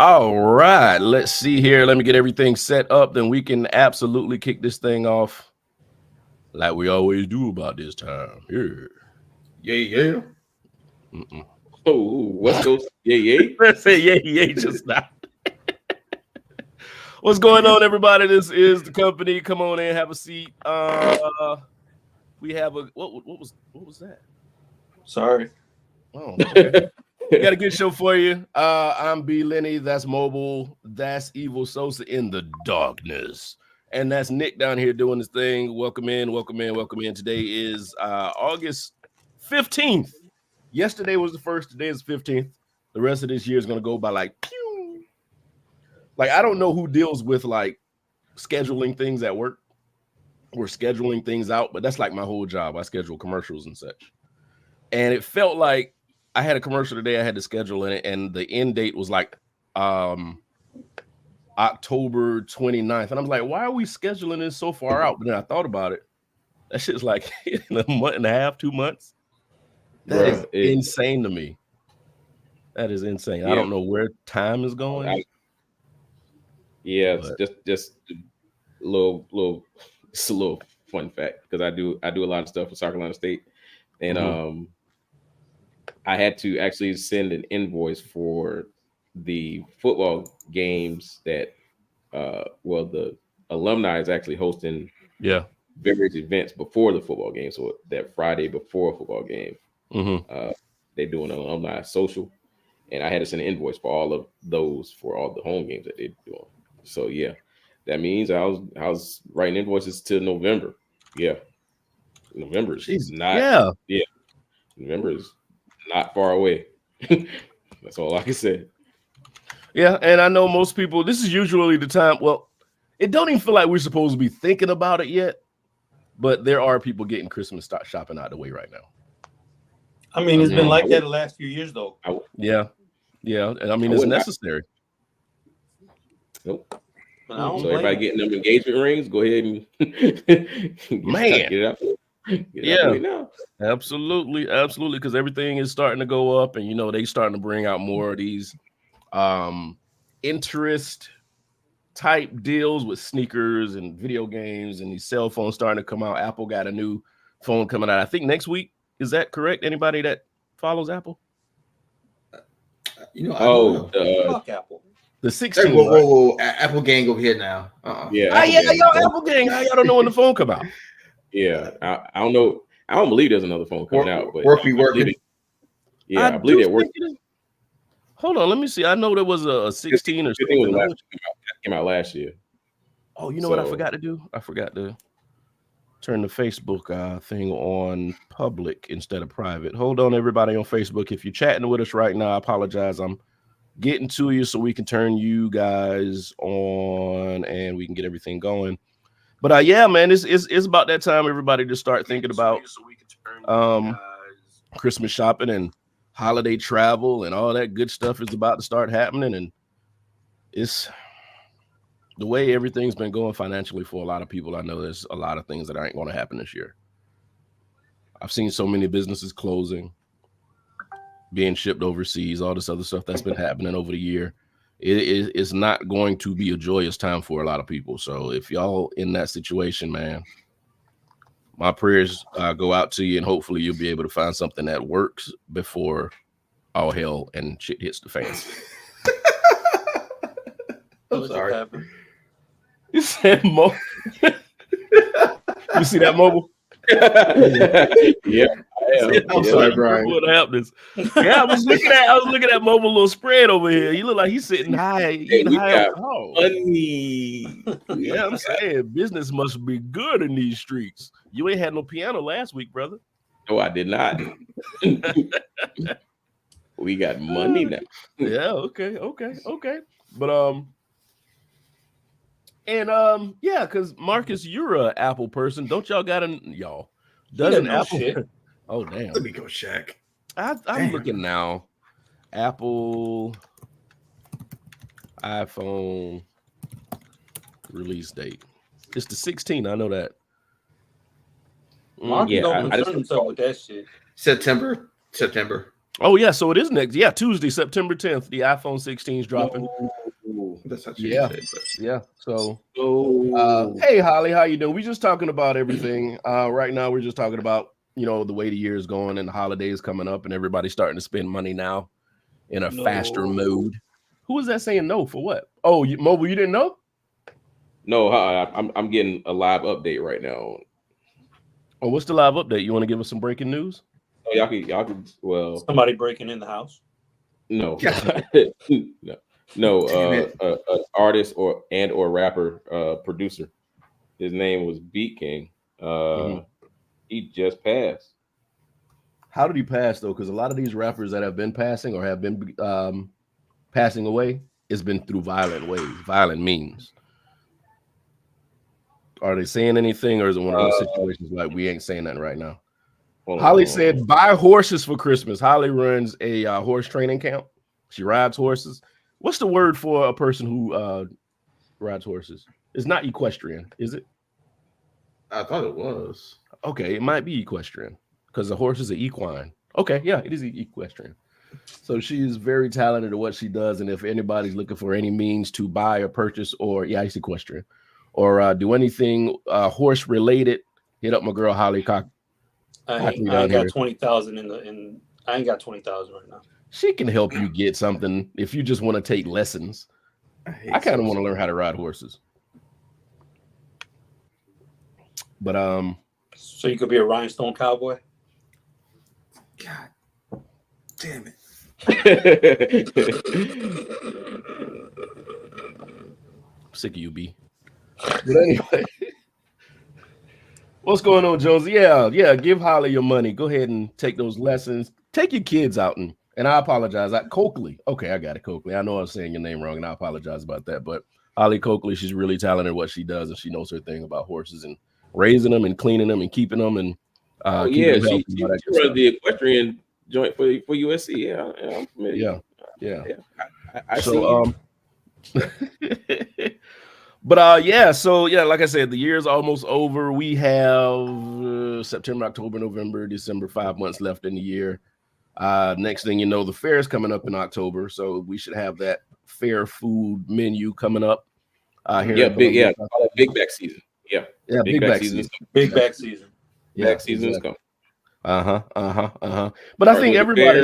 All right, let's see here. Let me get everything set up. Then we can absolutely kick this thing off like we always do about this time. Here. Yeah. Mm-mm. Oh, West Coast. Yeah. Let's say yeah, just now. What's going on, everybody? This is the company. Come on in, have a seat. We have a what was that? Sorry. Oh, okay. We got a good show for you. I'm B Lenny. That's Mobile. That's Evil Sosa in the darkness. And that's Nick down here doing his thing. Welcome in. Today is August 15th. Yesterday was the first. Today is the 15th. The rest of this year is going to go by like pew. Like, I don't know who deals with like scheduling things at work or scheduling things out, but that's like my whole job. I schedule commercials and such. And it felt like I had a commercial today I had to schedule in it, and the end date was like October 29th. And I'm like, why are we scheduling this so far out? But then I thought about it. That shit's like in a month and a half, 2 months. That is insane to me. That is insane. Yeah. I don't know where time is going. It's just a little fun fact, because I do a lot of stuff for South Carolina State, and I had to actually send an invoice for the football games that the alumni is actually hosting various events before the football game. So that Friday before a football game, they're doing an alumni social, and I had to send an invoice for all of those for all the home games that they're doing. So yeah, that means I was writing invoices till November. Yeah, November is not. Yeah, November is not far away. That's all I can say. Yeah, and I know most people, this is usually the time. Well, it don't even feel like we're supposed to be thinking about it yet, but there are people getting Christmas shopping out the way right now. I mean, it's been like that the last few years, though. Yeah, and I mean, it's necessary. Nope. So everybody getting them engagement rings, go ahead and get it out. Absolutely, because everything is starting to go up, and they starting to bring out more of these interest type deals with sneakers and video games, and these cell phones starting to come out. Apple got a new phone coming out, I think next week. Is that correct? Anybody that follows Apple? Fuck Apple. The 16. Whoa. Apple gang over here now. Apple gang. Y'all don't know when the phone come out. Yeah, I don't know. I don't believe there's another phone coming out, but working. I believe it works. Hold on, let me see. I know there was a 16 or something. Came out last year. Oh, you know what I forgot to do? I forgot to turn the Facebook thing on public instead of private. Hold on, everybody on Facebook. If you're chatting with us right now, I apologize. I'm getting to you so we can turn you guys on and we can get everything going. But man, it's about that time everybody just start thinking about Christmas shopping and holiday travel and all that good stuff is about to start happening. And it's the way everything's been going financially for a lot of people. I know there's a lot of things that aren't going to happen this year. I've seen so many businesses closing, being shipped overseas, all this other stuff that's been happening over the year. It's not going to be a joyous time for a lot of people. So if y'all in that situation, man, my prayers go out to you, and hopefully you'll be able to find something that works before all hell and shit hits the fan. I'm sorry. You said Mobile. You see that Mobile? Yeah. I'm sorry, Brian. What happens? Yeah, I was looking at Mobile little spread over here. You look like he's sitting high, eating high alcohol. Money. Yeah, I'm saying business must be good in these streets. You ain't had no piano last week, brother. No, I did not. We got money now. Yeah, okay. But because Marcus, you're a Apple person. Don't y'all got y'all? Doesn't Apple shit. Oh damn. Let me go check. I'm looking now. Apple iPhone release date. It's the 16th. I know that. Marcus don't concern himself with that shit. September. Oh yeah, so it is next. Yeah, Tuesday, September 10th. The iPhone 16 is dropping. That's how Yeah. said, but. Yeah. So Oh, hey Holly, how you doing? We're just talking about everything. Right now we're just talking about, you know, the way the year is going and the holidays coming up and everybody's starting to spend money now in a faster mode. Who was that saying no for what? Oh, Mobile, you didn't know? no, I'm getting a live update right now. Oh, what's the live update? You want to give us some breaking news? Oh, y'all can. Well, Somebody breaking in the house. no, Yeah. no. Damn it. An artist or rapper, producer. His name was Beat King. He just passed. How did he pass though? Because a lot of these rappers that have been passing or have been passing away, it's been through violent ways, violent means. Are they saying anything, or is it one of those situations like we ain't saying nothing right now? Holly said, buy horses for Christmas. Holly runs a horse training camp. She rides horses. What's the word for a person who rides horses? It's not equestrian, is it? I thought it was. Okay, it might be equestrian because the horse is an equine. Okay, yeah, it is equestrian. So she is very talented at what she does. And if anybody's looking for any means to buy or purchase or, it's equestrian, or do anything horse related, hit up my girl Holly Cock. I ain't got 20,000 I ain't got 20,000 right now. She can help you get something if you just want to take lessons. I kind of want to learn how to ride horses. But so you could be a rhinestone cowboy? God damn it. Sick of you, B. But anyway, what's going on, Jonesy? Yeah, give Holly your money. Go ahead and take those lessons. Take your kids out and I apologize. Coakley. Okay, I got it, Coakley. I know I was saying your name wrong, and I apologize about that. But Holly Coakley, she's really talented at what she does, and she knows her thing about horses and raising them and cleaning them and keeping them and she runs the equestrian joint for USC. Yeah, I'm familiar. Yeah. I so but like I said, the year's almost over. We have September, October, November, December, 5 months left in the year. Next thing you know, the fair is coming up in October, so we should have that fair food menu coming up here. Big back season. Yeah, big back season. Big back season. Back season is coming. But I think everybody.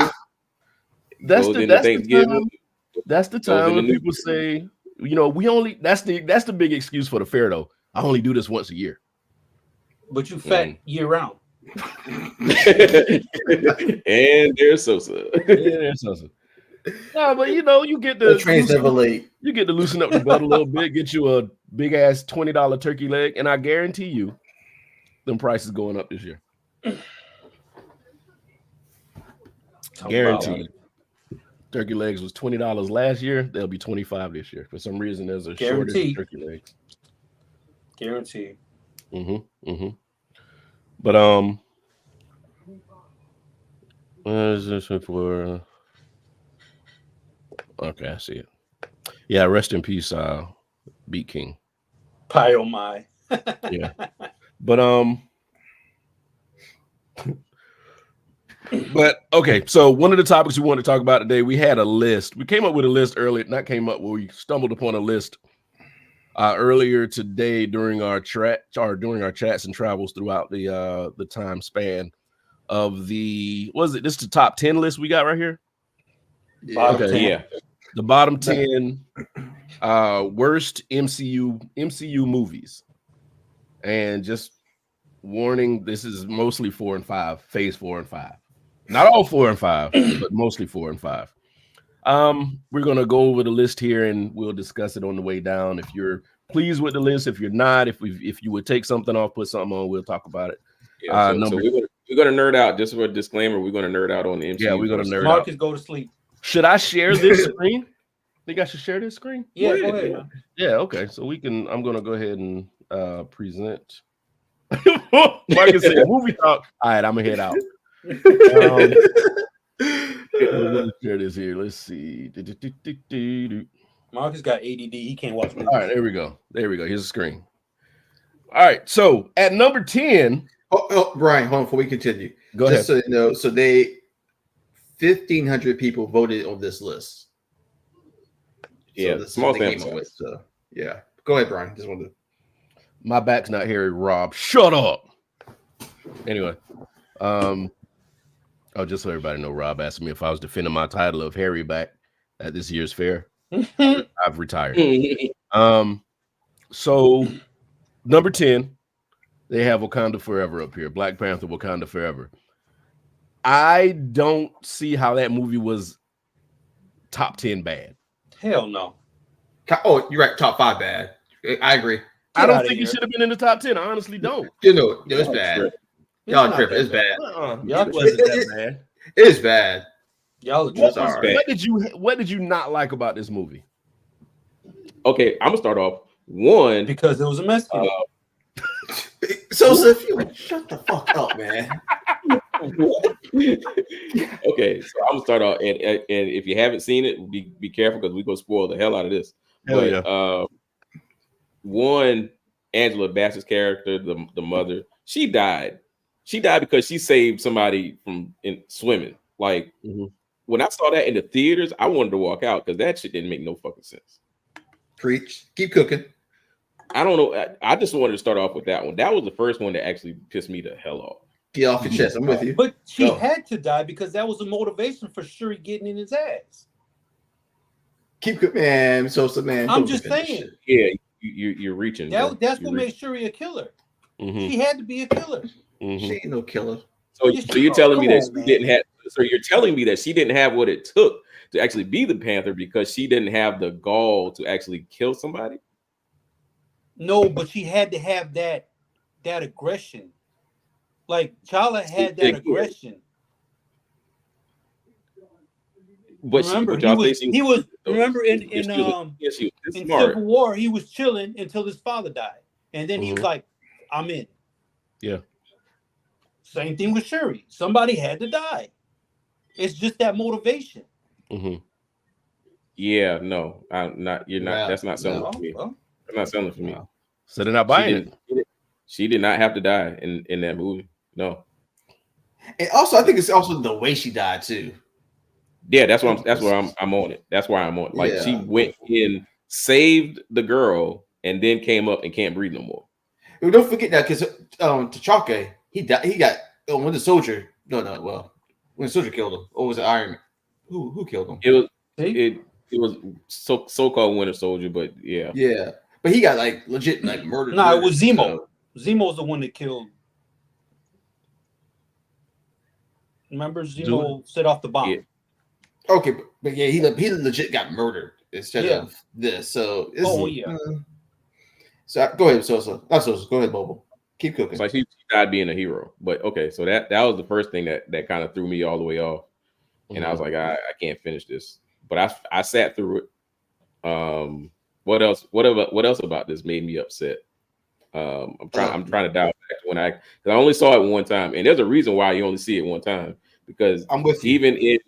That's the time when people say, you know, that's the big excuse for the fair though. I only do this once a year. But you fat year round. And there's Sosa. No, but you know, you get the train's never late. You get to loosen up the butt a little bit, get you a big ass $20 turkey leg, and I guarantee you, them prices going up this year. Guaranteed. Turkey legs was $20 last year. They'll be $25 this year. For some reason, there's a shortage of turkey legs. Guaranteed. But what is this for? Okay, I see it. Yeah, rest in peace, Beat King. Pie oh my. Yeah. But okay, so one of the topics we want to talk about today, we had a list. We came up with a list earlier, we stumbled upon a list earlier today during our chats and travels throughout the time span of this is the top 10 list we got right here? Yeah. The bottom 10 worst MCU movies. And just warning, this is mostly 4 and 5, phase 4 and 5. Not all 4 and 5, but mostly 4 and 5. We're gonna go over the list here and we'll discuss it on the way down. If you're pleased with the list, if you're not, if you would take something off, put something on, we'll talk about it. Yeah, so we're gonna nerd out. Just for a disclaimer, we're gonna nerd out on the MCU. Yeah, we're gonna nerd out. Marcus, go to sleep. Should I share this screen? Think I should share this screen? Yeah, go ahead. Man. Yeah, okay. So I'm gonna go ahead and present. Marcus said movie talk. All right, I'm gonna head out. Let's share this here. Let's see. Marcus got ADD. He can't watch movies. All right, there we go. Here's the screen. All right, so at number 10. Brian, hold on before we continue. Go ahead. So you know, so they 1,500 people voted on this list. Yeah, this is small what they came sample up with. size. So yeah, go ahead, Brian. Just wanted to. My back's not hairy, Rob. Shut up. Anyway, just so everybody know, Rob asked me if I was defending my title of hairy back at this year's fair. I've retired. So number 10, they have Wakanda Forever up here. Black Panther, Wakanda Forever. I don't see how that movie was top 10 bad. Hell no. Oh, you're right. Top 5 bad. I agree. I don't think he should have been in the top 10. I honestly don't. It's bad. Y'all tripping. It's bad. Y'all wasn't that bad. It is bad. Y'all What did you not like about this movie? Okay, I'm gonna start off. One, because it was a Mexican. So if you shut the fuck up, man. Okay, so I'm gonna start off, and if you haven't seen it, be careful because we're gonna spoil the hell out of this. One, Angela Bassett's character, the mother, she died. She died because she saved somebody from swimming. Like when I saw that in the theaters, I wanted to walk out because that shit didn't make no fucking sense. Preach. Keep cooking. I don't know. I just wanted to start off with that one. That was the first one that actually pissed me the hell off. Get off your chest. I'm with you. But she had to die because that was the motivation for Shuri getting in his ass. Keep cooking, man. Sosa, man. I'm just saying. Yeah, you're reaching. That's what made Shuri a killer. She had to be a killer. She ain't no killer. So you're telling me that she didn't have. So you're telling me that she didn't have what it took to actually be the Panther because she didn't have the gall to actually kill somebody? No, but she had to have that aggression. Like T'Challa had that aggression. But remember, he was remember in Civil War, he was chilling until his father died, and then he was like, "I'm in." Yeah. Same thing with Shuri. Somebody had to die. It's just that motivation. Yeah, no, I'm not. You're not. That's not selling for me. That's not selling for me. So they're not buying it. She did not have to die in that movie. No. And also, I think it's also the way she died too. Yeah, that's where I'm on it. That's why I'm on it. Like she went in, saved the girl, and then came up and can't breathe no more. Well, don't forget that because T'Chaka, he died. He got when the soldier. When the soldier killed him, or was it Iron Man? Who killed him? It was so-called Winter Soldier, but yeah. But he got like legit like murdered. No, it was Zemo. Zemo's the one that killed. Remember, Zemo set off the bomb. Yeah. Okay, but yeah, he legit got murdered instead of this. So so go ahead, Sosa. Not Sosa. Go ahead, Bobo. Keep cooking. It's like he died being a hero. But okay, so that was the first thing that kind of threw me all the way off, and I was like, I can't finish this. But I sat through it. What else? What else about this made me upset? I'm trying to dial back to because I only saw it one time, and there's a reason why you only see it one time because I'm with you.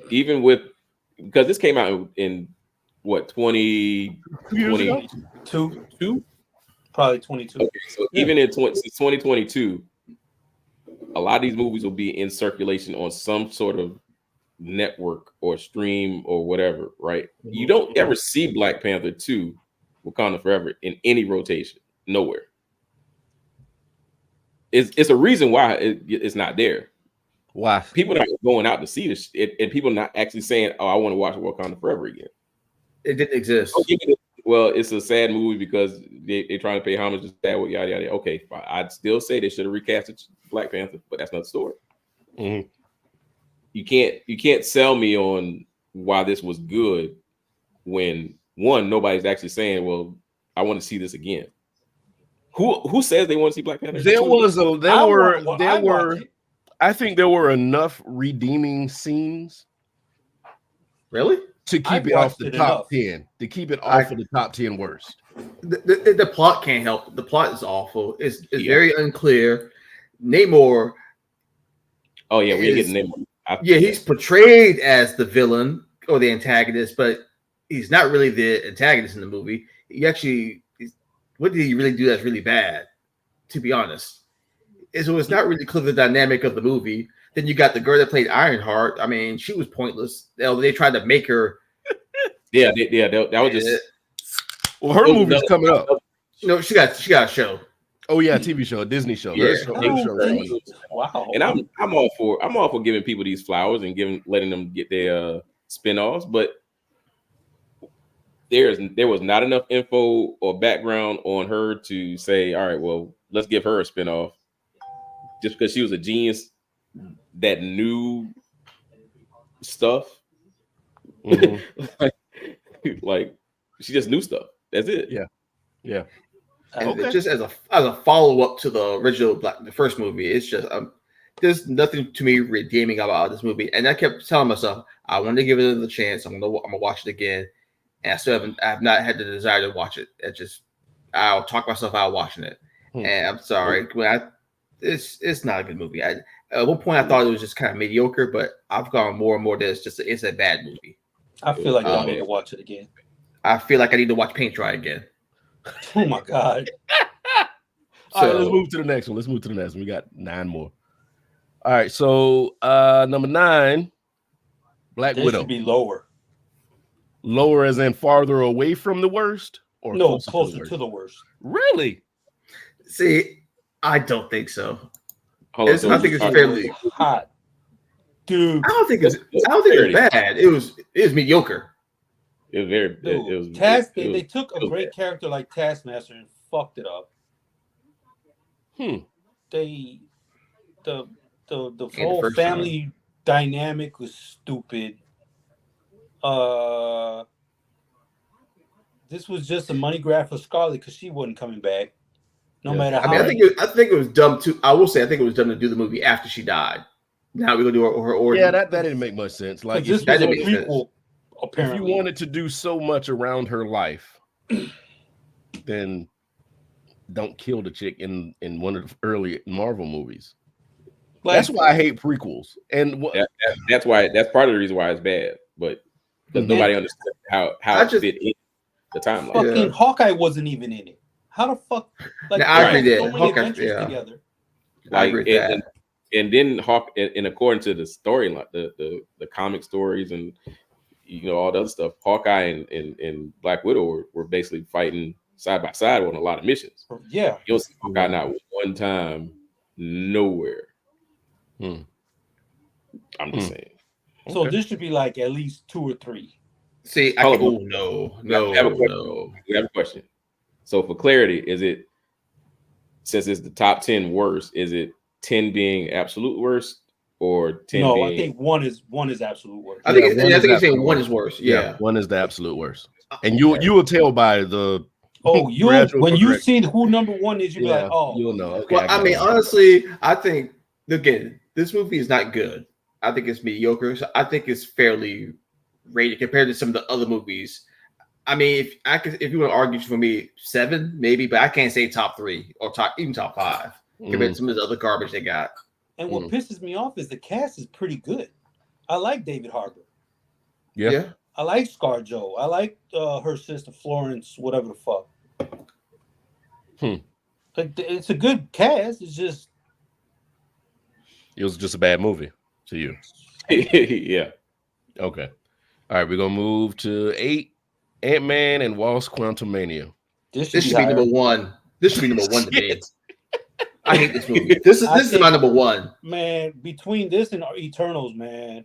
Even with because this came out in what 2022, probably 22. Okay, so even in 2022, a lot of these movies will be in circulation on some sort of network or stream or whatever, right? You don't ever see Black Panther 2 Wakanda Forever in any rotation, nowhere. It's a reason why it's not there. Why? People are going out to see this, and people not actually saying, "Oh, I want to watch Wakanda Forever again." It didn't exist. Well, it's a sad movie because they're trying to pay homage to Chadwick, yada yada. Okay, fine. I'd still say they should have recasted Black Panther, but that's not the story. You can't sell me on why this was good when one, nobody's actually saying, "Well, I want to see this again." Who says they want to see Black Panther? I think there were enough redeeming scenes. Really? To keep it off the top 10. To keep it off of the top 10 worst. The plot can't help. The plot is awful. It's very unclear. Namor. Oh yeah, we get Namor. He's portrayed as the villain or the antagonist, but he's not really the antagonist in the movie. What did he really do that's really bad? To be honest. So it's not really clear the dynamic of the movie. Then you got the girl that played Ironheart. I mean, she was pointless. They tried to make her. That was just. Well, her movie's coming up. She got a show. Oh yeah, TV show, a Disney show. Yeah. Wow. And I'm all for giving people these flowers and letting them get their spinoffs, but there was not enough info or background on her to say, all right, well, let's give her a spinoff just because she was a genius that knew stuff. Mm-hmm. like she just knew stuff. That's it. Yeah. And just as a follow up to the original the first movie, it's just there's nothing to me redeeming about this movie. And I kept telling myself I want to give it another chance. I'm gonna watch it again, and I have not had the desire to watch it. I'll talk myself out watching it. And I'm sorry, it's not a good movie. At one point I thought it was just kind of mediocre, but I've gone more and more that it's a bad movie. I feel like I need to watch it again. I feel like I need to watch Paint Dry again. Oh my god! All right, let's move to the next one. We got 9 more. All right, so number 9, Black Widow. Should be lower. Lower as in farther away from the worst, or closer to the worst. Really? See, I don't think so. I think it's fairly hot, dude. I don't think it's bad. It was mediocre. It was very. Dude, they took a great character like Taskmaster and fucked it up. The whole family dynamic was stupid. This was just a money grab for Scarlett because she wasn't coming back. No matter how. I think it was dumb too. I will say I think it was dumb to do the movie after she died. Now we're gonna do her origin. Yeah, that didn't make much sense. Like this was a prequel. Apparently. If you wanted to do so much around her life, then don't kill the chick in one of the early Marvel movies. That's why I hate prequels. And that's why. That's part of the reason why it's bad. But because nobody understood how it fit in the timeline. Fucking Hawkeye wasn't even in it. How the fuck? Like, I agree that so many adventures together. I agree with that. And then and according to the storyline, the comic stories and all the other stuff, Hawkeye and Black Widow were basically fighting side by side on a lot of missions. Yeah, you'll see Hawkeye not one time nowhere. I'm just saying. So this should be like at least 2 or 3. See, no. We have a question. So for clarity, is it, since it's the top 10 worst, is it 10 being absolute worst or 10 being... I think one is absolute worst. I think you're saying 1 is worse. Yeah, 1 is the absolute worst. And you will tell by the... when you see who number 1 is, you'll be like, oh. You'll know. Okay, well, I mean, honestly, I think, again, this movie is not good. I think it's mediocre. So I think it's fairly rated compared to some of the other movies. I mean, if you want to argue for me, 7 maybe, but I can't say top 3 or even top 5 compared to some of the other garbage they got. And what pisses me off is the cast is pretty good. I like David Harbour. Yeah. I like ScarJo. I like her sister Florence, whatever the fuck. Like, it's a good cast. It's just it was just a bad movie to you. Yeah. Okay. All right, we're gonna move to 8. Ant-Man and Wasp: Quantumania. This should be number 1. This should be number 1 to me. I hate this movie. This is my number 1. Man, between this and Eternals, man.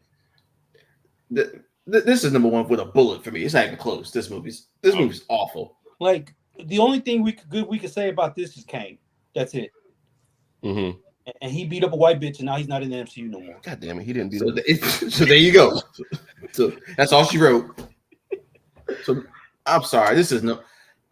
This is number 1 with a bullet for me. It's not even close. This movie's awful. Like, the only thing we could say about this is Kang. That's it. Mm-hmm. And he beat up a white bitch, and now he's not in the MCU no more. God damn it, he didn't beat up. So there you go. So that's all she wrote. So I'm sorry. This is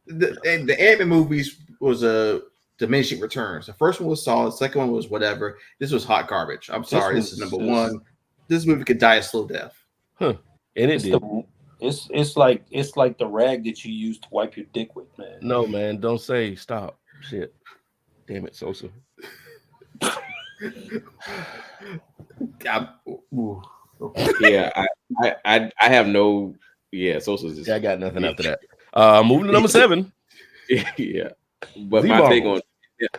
the Ant-Man movies was a diminishing returns. The first one was solid. The second one was whatever. This was hot garbage. I'm sorry. This is number 1. This movie could die a slow death. And it did. It's like the rag that you use to wipe your dick with, man. No, man, don't say stop. Shit. Damn it, Sosa. Yeah, I have no. Yeah, Sosa's just. I got nothing after that. Moving to number 7. Yeah, but my take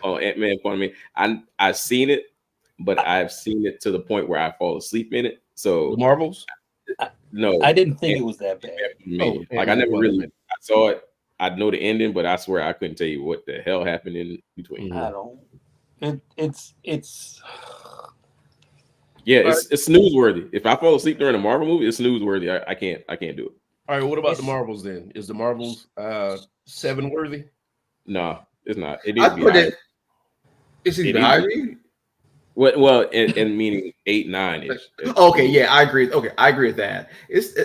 on Ant-Man, I seen it. but I've seen it to the point where I fall asleep in it. So the Marvels? No, I didn't think it was that bad. Like I never really I saw it. I know the ending, but I swear I couldn't tell you what the hell happened in between. I don't. It's. Yeah, it's snoozeworthy. If I fall asleep during a Marvel movie, it's snoozeworthy. I can't do it. All right, what about the Marvels then? Is the Marvels 7 worthy? No, it's not. It needs to be higher. It's even higher. Well, and meaning 8, 9 ish. Okay, yeah, I agree. Okay, I agree with that.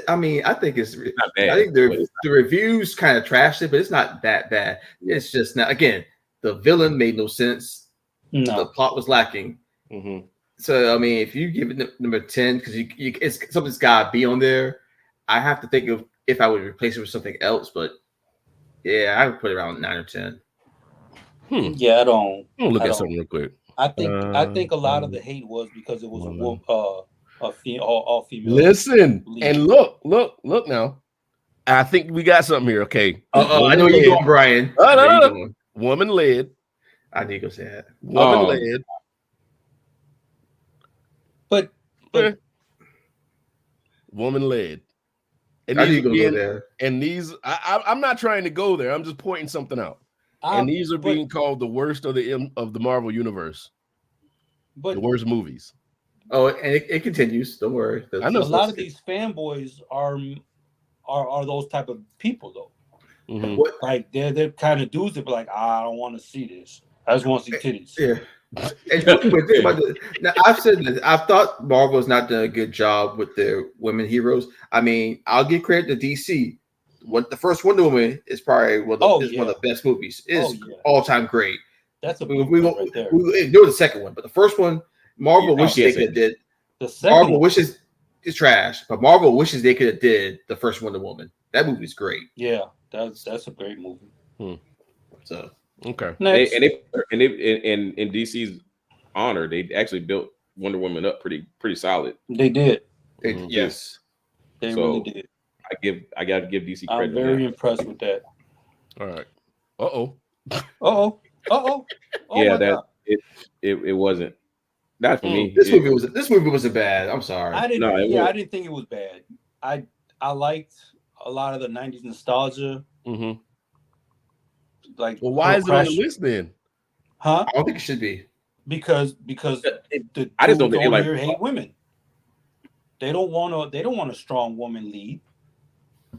I think it's not bad. I think the reviews kind of trashed it, but it's not that bad. It's just not. Again, the villain made no sense. No. The plot was lacking. Mm-hmm. So I mean, if you give it number 10, because it's something's got to be on there. I have to think of if I would replace it with something else, but yeah, I would put it around 9 or 10. Yeah, I don't. Look at something real quick. I think a lot of the hate was because it was all female. Listen lead. And look now. I think we got something here. Okay. I know you're going, Brian. No. Woman led. I need to go say that. Woman led. But woman led. And I need to go there. And these, I'm not trying to go there. I'm just pointing something out. And these are being called the worst of the Marvel universe. But the worst movies. Oh, and it continues. Don't worry. I know a lot of these fanboys are those type of people though. Mm-hmm. Like they're kind of dudes that be like, I don't want to see this. I just want to see titties. Yeah. Now, I've said this. I've thought Marvel's not done a good job with their women heroes. I mean, I'll give credit to DC. The first Wonder Woman is probably one of the best movies. It's all time great. That's a we right there. We ignore the second one, but the first one, Marvel wishes they could have did. The second Marvel wishes it's trash, but Marvel wishes they could have did the first Wonder Woman. That movie's great. Yeah, that's a great movie. So okay, and in DC's honor, they actually built Wonder Woman up pretty solid. They did. Yes, they really did. I gotta give DC credit. I'm very impressed with that. All right. Yeah, it wasn't. Not for me. This movie wasn't bad. I'm sorry. I didn't think it was bad. I liked a lot of the 90s nostalgia. Mm-hmm. Like, well, why is it on the list then? Huh? I don't think it should be. Because I just don't think they hate women. They don't want a strong woman lead.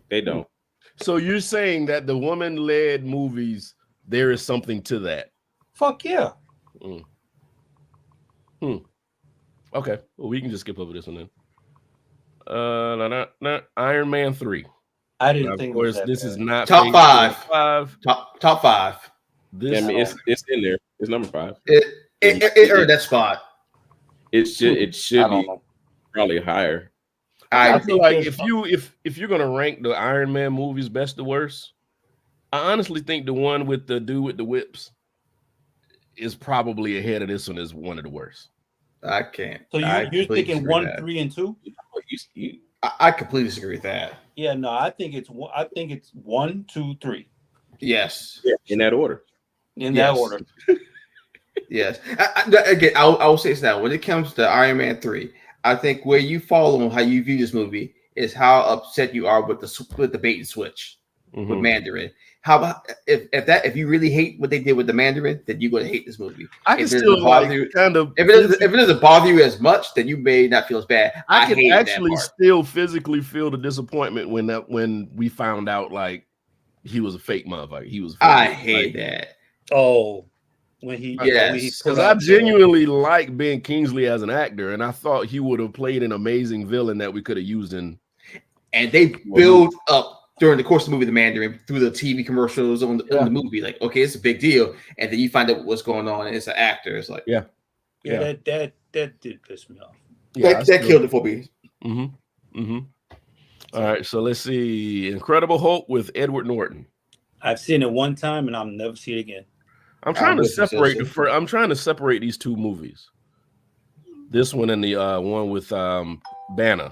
They don't. So you're saying that the woman-led movies, there is something to that? Fuck yeah. Okay. Well, we can just skip over this one then. Iron Man 3. I didn't think. Of course, this is not top 5. Top 5. This, it's in there. It's number 5. It earned that spot. It should be probably higher. I feel like if you're gonna rank the Iron Man movies best to worst, I honestly think the one with the dude with the whips is probably ahead of this one as one of the worst. I can't. So you're thinking 1, 3, and 2? I completely disagree with that. Yeah, no, I think it's 1, 2, 3. Yes. Yeah, in that order. That order. Yes. Again, I will say this now. When it comes to Iron Man 3, I think where you fall on how you view this movie is how upset you are with the bait and switch with Mandarin. How about if you really hate what they did with the Mandarin, then you're going to hate this movie. I can still if it doesn't bother you as much, then you may not feel as bad. I can actually still physically feel the disappointment when we found out like he was a fake motherfucker. I hate that. Oh. Because I genuinely like Ben Kingsley as an actor, and I thought he would have played an amazing villain that we could have used in. And they build up during the course of the movie, the Mandarin, through the TV commercials on the movie, like, okay, it's a big deal, and then you find out what's going on, and it's an actor. It's like, that did piss me off. Yeah, that killed it for me. All right, so let's see, Incredible Hulk with Edward Norton. I've seen it one time, and I'll never see it again. I'm trying to separate these two movies. This one and the one with Banner.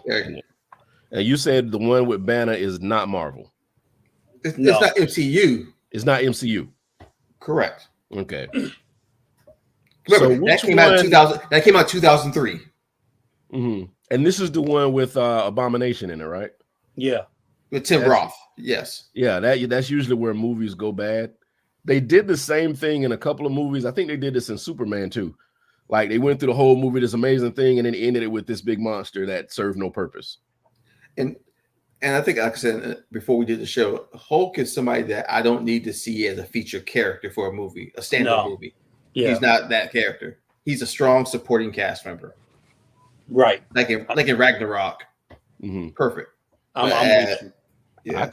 And you said the one with Banner is not Marvel. It's not MCU. It's not MCU. Correct. Okay. Remember, that came out in 2000. That came out 2003. Mm-hmm. And this is the one with Abomination in it, right? Yeah. With Tim Roth. Yes. Yeah, that's usually where movies go bad. They did the same thing in a couple of movies. I think they did this in Superman too. Like they went through the whole movie, this amazing thing, and then ended it with this big monster that served no purpose. And I think, like I said before we did the show, Hulk is somebody that I don't need to see as a featured character for a movie, a standalone movie. Yeah. He's not that character. He's a strong supporting cast member. Right. Like in Ragnarok. Mm-hmm. Perfect. I'm with you. Yeah.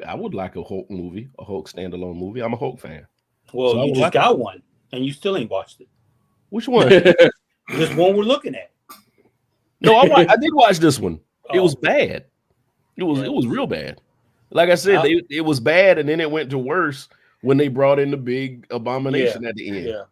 I would like a Hulk movie, a Hulk standalone movie. I'm a Hulk fan. Well, so you just got one, and you still ain't watched it. Which one? This one we're looking at. No, I did watch this one. It was bad. It was real bad. Like I said, it was bad, and then it went to worse when they brought in the big Abomination at the end. Yeah,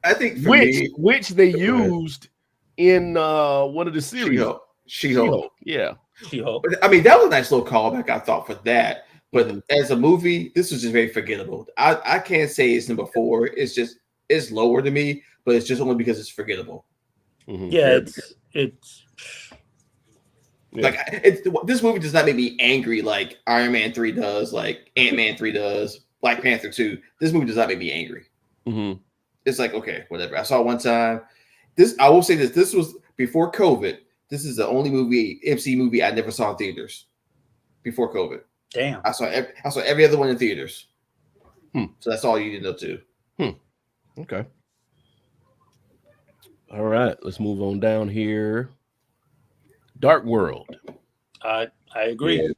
I think which they used in one of the series. She-Hulk. Yeah. She-Hulk. I mean, that was a nice little callback, I thought, for that. But as a movie, this was just very forgettable. I can't say it's number 4. It's lower to me, but it's just only because it's forgettable. Mm-hmm. Yeah, it's like this movie does not make me angry like Iron Man 3 does, like Ant-Man 3 does, Black Panther 2. This movie does not make me angry. Mm-hmm. It's like, okay, whatever. I saw it one time. I will say this was before COVID. This is the only MCU movie I never saw in theaters before COVID. Damn. I saw every other one in theaters. So that's all you need to know too. Okay. All right, let's move on down here. Dark World. I agree. Yeah,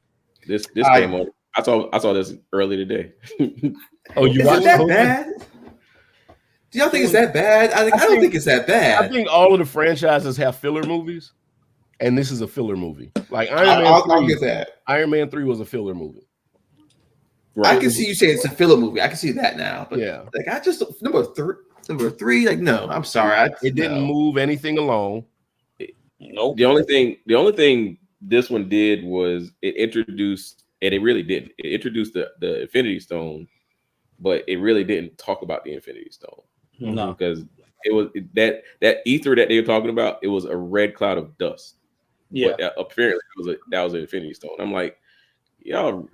this came on. I saw this early today. Oh, you watched that bad? Do y'all think it's that bad? I don't think it's that bad. I think all of the franchises have filler movies, and this is a filler movie. Like Iron Man 3, I'll get that. Iron Man 3 was a filler movie. Right. I can see you saying it's a filler movie. I can see that now. But yeah, like I just number three. Like no, I'm sorry. It didn't move anything along. Nope. The only thing this one did was it introduced, and it really didn't. It introduced the Infinity Stone, but it really didn't talk about the Infinity Stone. No, because it was that ether that they were talking about. It was a red cloud of dust. Yeah, but apparently that was an Infinity Stone. I'm like, y'all,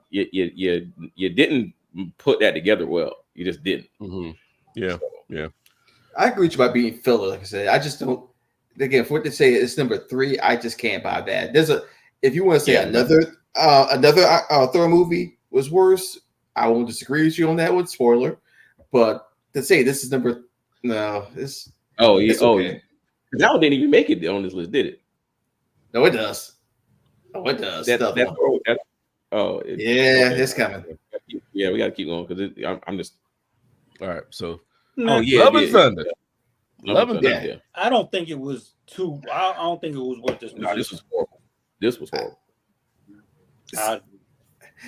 you didn't put that together well. You just didn't. Mm-hmm. Yeah, yeah. I agree with you about being filler. Like I said, I just don't. Again, for what to say it's number 3, I just can't buy that. If you want to say another Thor movie was worse, I won't disagree with you on that one. Spoiler, but to say this is number this. Oh yeah, okay. That one didn't even make it on this list, did it? No, it does. Oh, it does. It's coming. Yeah, we got to keep going because I'm just. All right, so. Oh yeah, Love and Thunder. Love and Thunder. Yeah. I don't think it was too. I don't think it was worth this. No, this was horrible. This was horrible.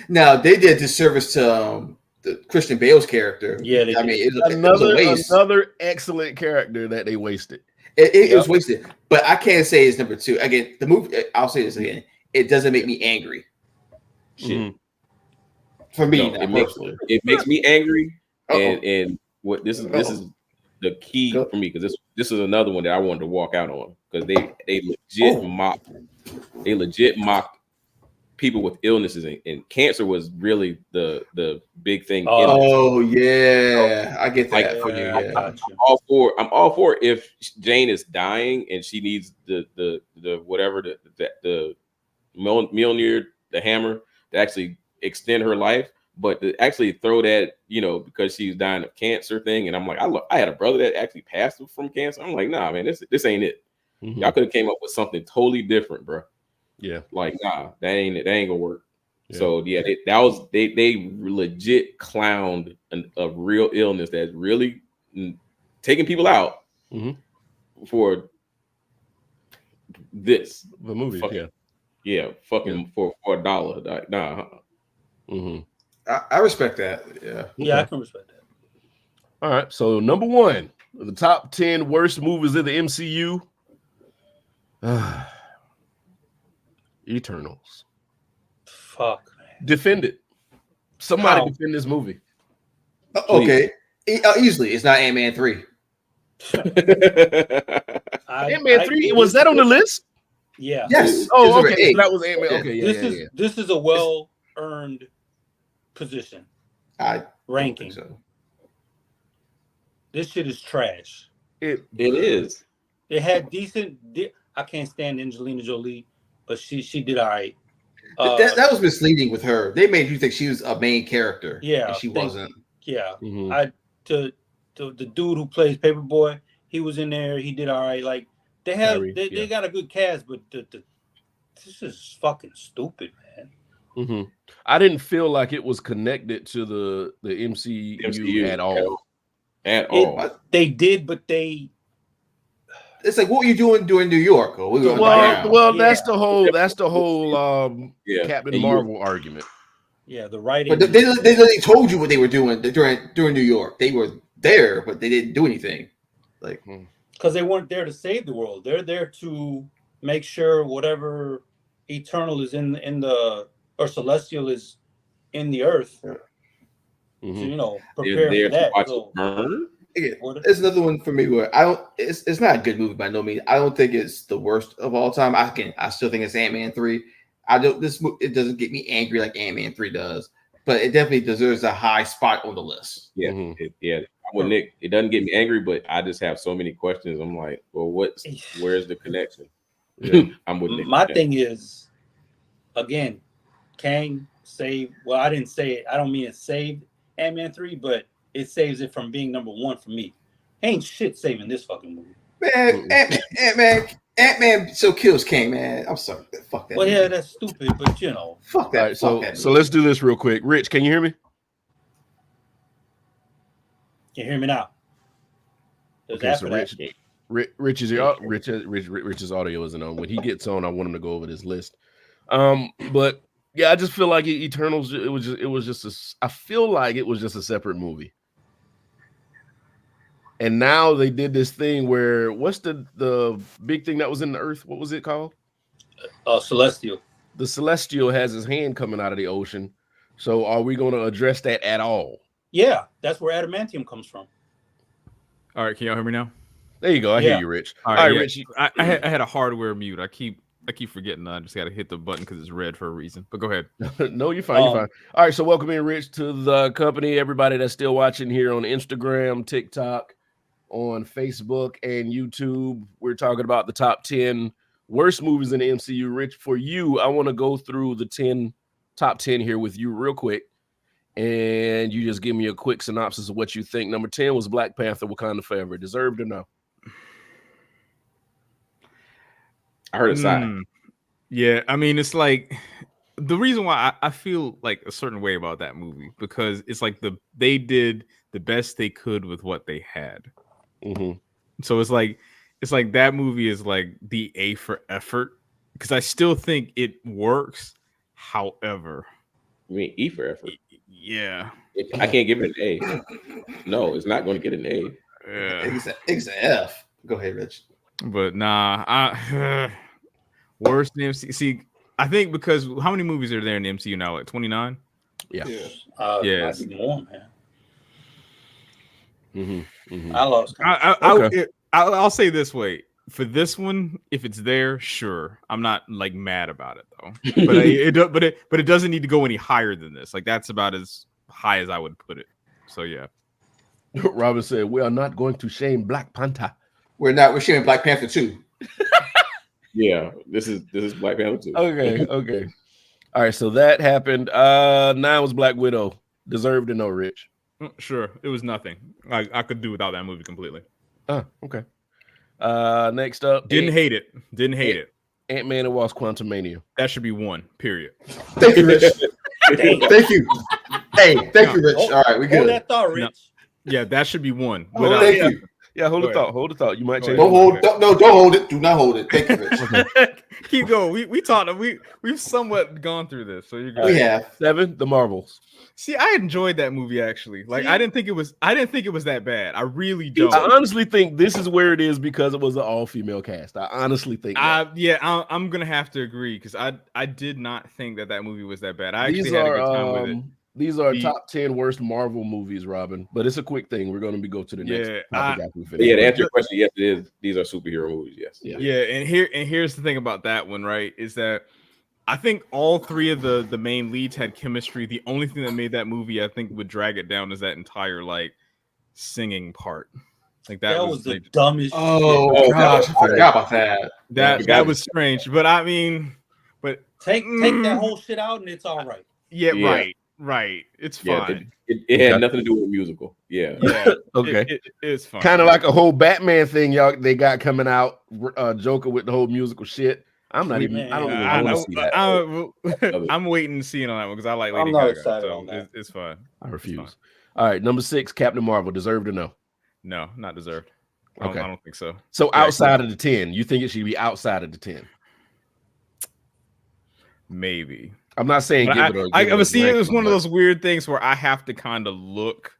Now they did disservice to the Christian Bale's character. Yeah, I mean, it was another excellent character that they wasted. It was wasted, but I can't say it's number 2. Again, the movie. I'll say this again. It doesn't make me angry. Shit. For me, it makes me angry, and what this is the key for me because this is another one that I wanted to walk out on because they legit mocked people with illnesses and cancer was really the big thing. Oh yeah, I get that. I'm all for if Jane is dying and she needs the whatever the Mjolnir, the hammer to actually extend her life. But to actually throw that, because she's dying of cancer thing, and I'm like, I had a brother that actually passed from cancer. I'm like, nah, man, this ain't it. Mm-hmm. Y'all could have came up with something totally different, bro. Yeah, like nah, that ain't gonna work. Yeah. So yeah, they legit clowned a real illness that's really taking people out for this the movie. Fucking for $1. Like, nah. Mm-hmm. I respect that. Yeah. Yeah, I can respect that. All right. So number 1, the top 10 worst movies of the MCU. Eternals. Fuck. Man. Defend it. Somebody defend this movie. Okay. Easily. It's not Ant-Man 3. Ant-Man 3, was that on the list? Yeah. Yes. Oh, okay. So that was Ant-Man. Okay, This is a well-earned position. I ranking. so. This shit is trash. It is. It had decent. I can't stand Angelina Jolie, but she did all right. That was misleading with her. They made you think she was a main character. Yeah, and she wasn't. Yeah, mm-hmm. The dude who plays Paperboy, he was in there. He did all right. Like they got a good cast, but this is fucking stupid, man. Mm-hmm. I didn't feel like it was connected to the MCU at all. They did, but they. It's like, what were you doing New York? That's the whole Captain Marvel argument. Yeah, the writing. But they told you what they were doing during New York. They were there, but they didn't do anything. Like, because they weren't there to save the world. They're there to make sure whatever eternal is in the or celestial is in the earth. Yeah. Mm-hmm. So, prepare for that. It's another one for me where I don't. It's not a good movie by no means. I don't think it's the worst of all time. I still think it's Ant-Man 3. It doesn't get me angry like Ant-Man 3 does, but it definitely deserves a high spot on the list. Yeah, I'm with Nick. It doesn't get me angry, but I just have so many questions. I'm like, well, where's the connection? Yeah. I'm with Nick. My thing is, again, Kang saved. Well, I didn't say it. I don't mean it saved Ant-Man 3, but it saves it from being number one for me. Ain't shit saving this fucking movie. Man, Ant-Man so kills King, man. I'm sorry. Fuck that. Well, yeah, that's stupid, but Fuck that. All right, so let's do this real quick. Rich, can you hear me? Can you hear me now? Okay, so Rich's audio isn't on. When he gets on, I want him to go over this list. But yeah, I just feel like Eternals. I feel like it was just a separate movie. And now they did this thing where what's the big thing that was in the earth? What was it called? Celestial. The Celestial has his hand coming out of the ocean. So are we going to address that at all? Yeah, that's where adamantium comes from. All right, can y'all hear me now? There you go. I hear you, Rich. All right, Rich. I had a hardware mute. I keep forgetting. I just got to hit the button because it's red for a reason. But go ahead. No, you're fine. You're fine. All right, so welcome in, Rich, to the company. Everybody that's still watching here on Instagram, TikTok, on Facebook, and YouTube. We're talking about the top 10 worst movies in the MCU. Rich, for you, I want to go through the top 10 here with you real quick. And you just give me a quick synopsis of what you think. Number 10 was Black Panther, Wakanda Forever. Deserved or no? I heard a sign. Yeah, I mean, it's like the reason why I feel like a certain way about that movie, because it's like they did the best they could with what they had. Mm-hmm. So it's like that movie is like the A for effort, because I still think it works. However, I mean, E for effort. Yeah, I can't give it an A. No, it's not going to get an A. Yeah, it's an F. Go ahead, Rich. But nah, worst than MCU. See, I think because how many movies are there in the MCU now? Like 29. Yeah. Yeah. More, man. Mm-hmm. Mm-hmm. I lost. I'll say this way: for this one, if it's there, sure, I'm not like mad about it though. But it doesn't need to go any higher than this. Like that's about as high as I would put it. So yeah. Robin said, "We are not going to shame Black Panther. We're not. We're shaming Black Panther 2." Yeah, this is Black Panther 2. Okay. All right, so that happened. 9 was Black Widow. Deserved to know, Rich. Sure, it was nothing. I could do without that movie completely. Oh, okay. Next up, didn't hate it. Ant-Man and Wasp: Quantumania. That should be 1. Period. Thank you, Rich. Thank you. Hey, thank you, Rich. All right, we good. Hold that thought, Rich. No. Yeah, that should be 1. Thank you. Yeah, hold the thought. You might change. Don't hold it. Do not hold it. Thank you, Rich. Keep going. We talked. We've somewhat gone through this, so you're good. We have 7, The Marvels. See, I enjoyed that movie actually. Like, I didn't think it was that bad. I really don't. I honestly think this is where it is because it was an all-female cast. I honestly think. I'm gonna have to agree because I did not think that movie was that bad. I actually had a good time with it. These are The- top 10 worst Marvel movies, Robin. But it's a quick thing. We're going to go to the next Yeah, topic after we finish. Yeah, to answer your question, yes, it is. These are superhero movies. Yes. Yeah. Yeah, and here's the thing about that one, right? Is that I think all three of the main leads had chemistry. The only thing that made that movie, I think, would drag it down is that entire like singing part. Like That was the like, dumbest. Oh shit. gosh, I forgot about that. that was strange. But I mean, but Take that whole shit out, and it's all right. yeah, Yeah. right. It's Yeah, fine. it had nothing to do with a musical. Yeah. Yeah, Okay. it's fine. Kind of like a whole Batman thing, y'all. They got coming out, Joker with the whole musical shit. I'm not even. I don't even I want to see that. I'm waiting to see it on that one because I like I'm Lady not Gaga, excited so on that. it's fine. I It's refuse. fine. All right, number 6, Captain Marvel. Deserved or no? No, not deserved. Okay. I don't think so. So Yeah, outside of the 10, you think it should be outside of the 10? Maybe. I'm not saying But give it a. I give it a see it was ranking, one of but- those weird things where I have to kind of look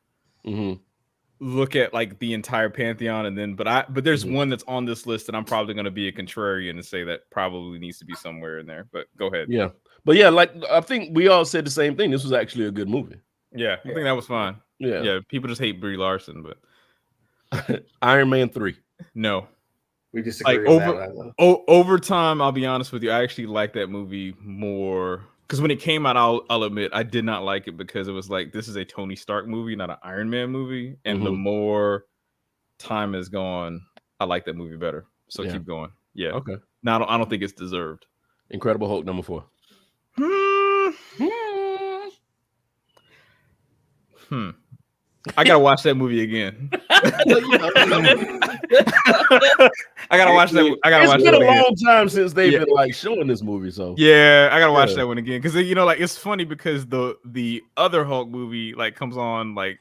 Mhm. at like the entire pantheon, and then but there's Mhm. one that's on this list, and I'm probably going to be a contrarian and say that probably needs to be somewhere in there. But go ahead. Yeah, but yeah, like I think we all said the same thing. This was actually a good movie. Yeah, I think that was fine. Yeah, Yeah, people just hate Brie Larson, but Iron Man 3. no. We disagree Like, on that one. Over time, I'll be honest with you, I actually like that movie more because when it came out, I'll admit I did not like it because it was like this is a Tony Stark movie, not an Iron Man movie. And the Mhm. more time has gone, I like that movie better. So Yeah. keep going. Yeah. Okay, Now I don't think it's deserved. Incredible Hulk number 4. I gotta watch that movie again. I gotta watch that. I gotta watch It's that been a one again. long time since they've Yeah. been like showing this movie. So Yeah, I gotta watch Yeah. that one again because like it's funny because the other Hulk movie like comes on like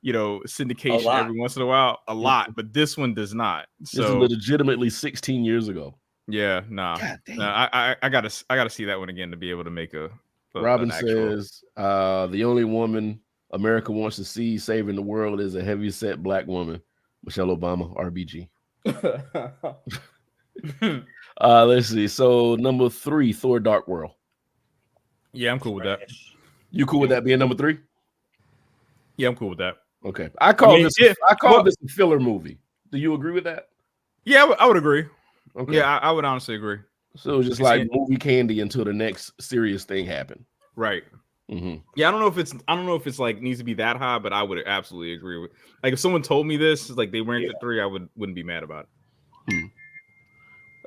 syndication lot. every once in a while, a lot, but this one does not. this is So legitimately 16 years ago. yeah, nah, God damn. nah, I gotta see that one again to be able to make a Robin an actual- says the only woman America wants to see saving the world is a heavy-set black woman, Michelle Obama, RBG. Let's see. So number 3, Thor: Dark World. Yeah, I'm cool with that. Trash. You cool with that being number 3? Yeah, I'm cool with that. Okay. I call mean, this. if- I call well- this a filler movie. Do you agree with that? Yeah, I would agree. Okay. Yeah, I would honestly agree. So it was just It's like in- movie candy until the next serious thing happened. Right. Mm-hmm. Yeah, I don't know if it's like needs to be that high, but I would absolutely agree with. Like if someone told me this, like they ranked it 3, I wouldn't be mad about it.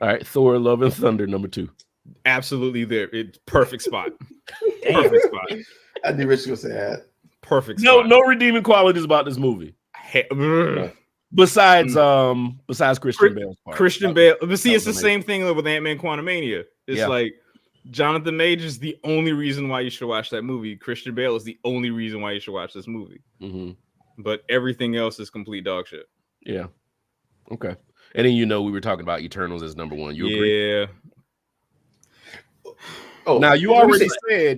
All right. Thor: Love and Thunder number 2. Absolutely, there. It's perfect spot. Damn. Perfect spot. I knew Rich was gonna say that. Perfect. No, Spot. no redeeming qualities about this movie besides Christian Bale's part. Christian Bale. But see, that it's the was same thing with Ant-Man Quantumania. It's Yeah. like Jonathan Majors is the only reason why you should watch that movie. Christian Bale is the only reason why you should watch this movie. Mm-hmm. But everything else is complete dog shit. Yeah. Okay. And then we were talking about Eternals as number 1. You agree? Yeah. Oh, Now you let me already say-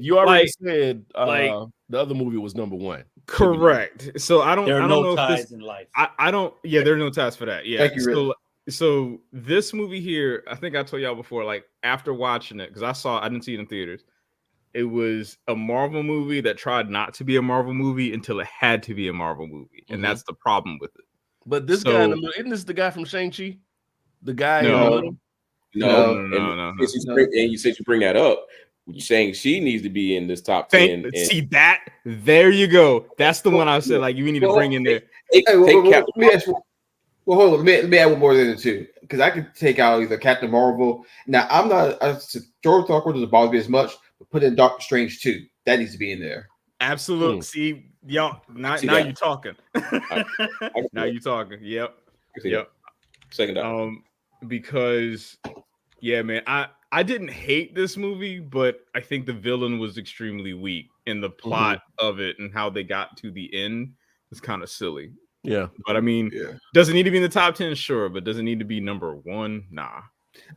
said like- the other movie was number 1. Correct. So I don't There are know no if ties this in life. I don't. Yeah, there are no ties for that. Yeah. Thank you, Rick. So this movie here, I think I told y'all before. Like after watching it, because I didn't see it in theaters. It was a Marvel movie that tried not to be a Marvel movie until it had to be a Marvel movie, and Mhm. that's the problem with it. But this guy, in the So- middle, isn't this the guy from Shang-Chi? The guy in No. the middle? No, No. And you said you bring that up, saying she needs to be in this top 10. And See that? There you go. That's the one I said. Like you need to Well, bring in there. take, Hey, take well, Captain let me ask you- well, hold on. Let me add one more than the 2 because I could take out either Captain Marvel. Now I'm not. George Thorpe doesn't bother me as much, but put in Doctor Strange 2. That needs to be in there. Absolutely. Hmm. See, y'all. Now See that? you talking. I Now you talking. Yep. see Yep. that. Second up. Because yeah, man, I didn't hate this movie, but I think the villain was extremely weak, and the plot of it and how they got to the end is kind of silly. Yeah. But I mean, Yeah. does it need to be in the top 10? Sure, but does it need to be number 1? Nah.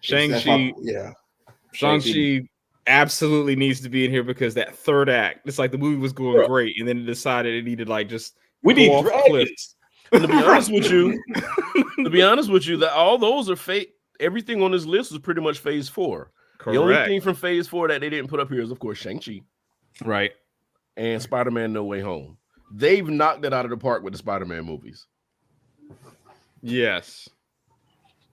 Shang-Chi, Yeah. Shang-Chi absolutely needs to be in here because that third act, it's like the movie was going Bruh. great, and then it decided it needed like just We go need off the cliff. dragons. And to be honest with you, that all those are fake. Everything on this list was pretty much Phase 4. The only Correct. thing from Phase 4 that they didn't put up here is, of course, Shang-Chi. Right. and Spider-Man No Way Home. They've knocked it out of the park with the Spider-Man movies. Yes.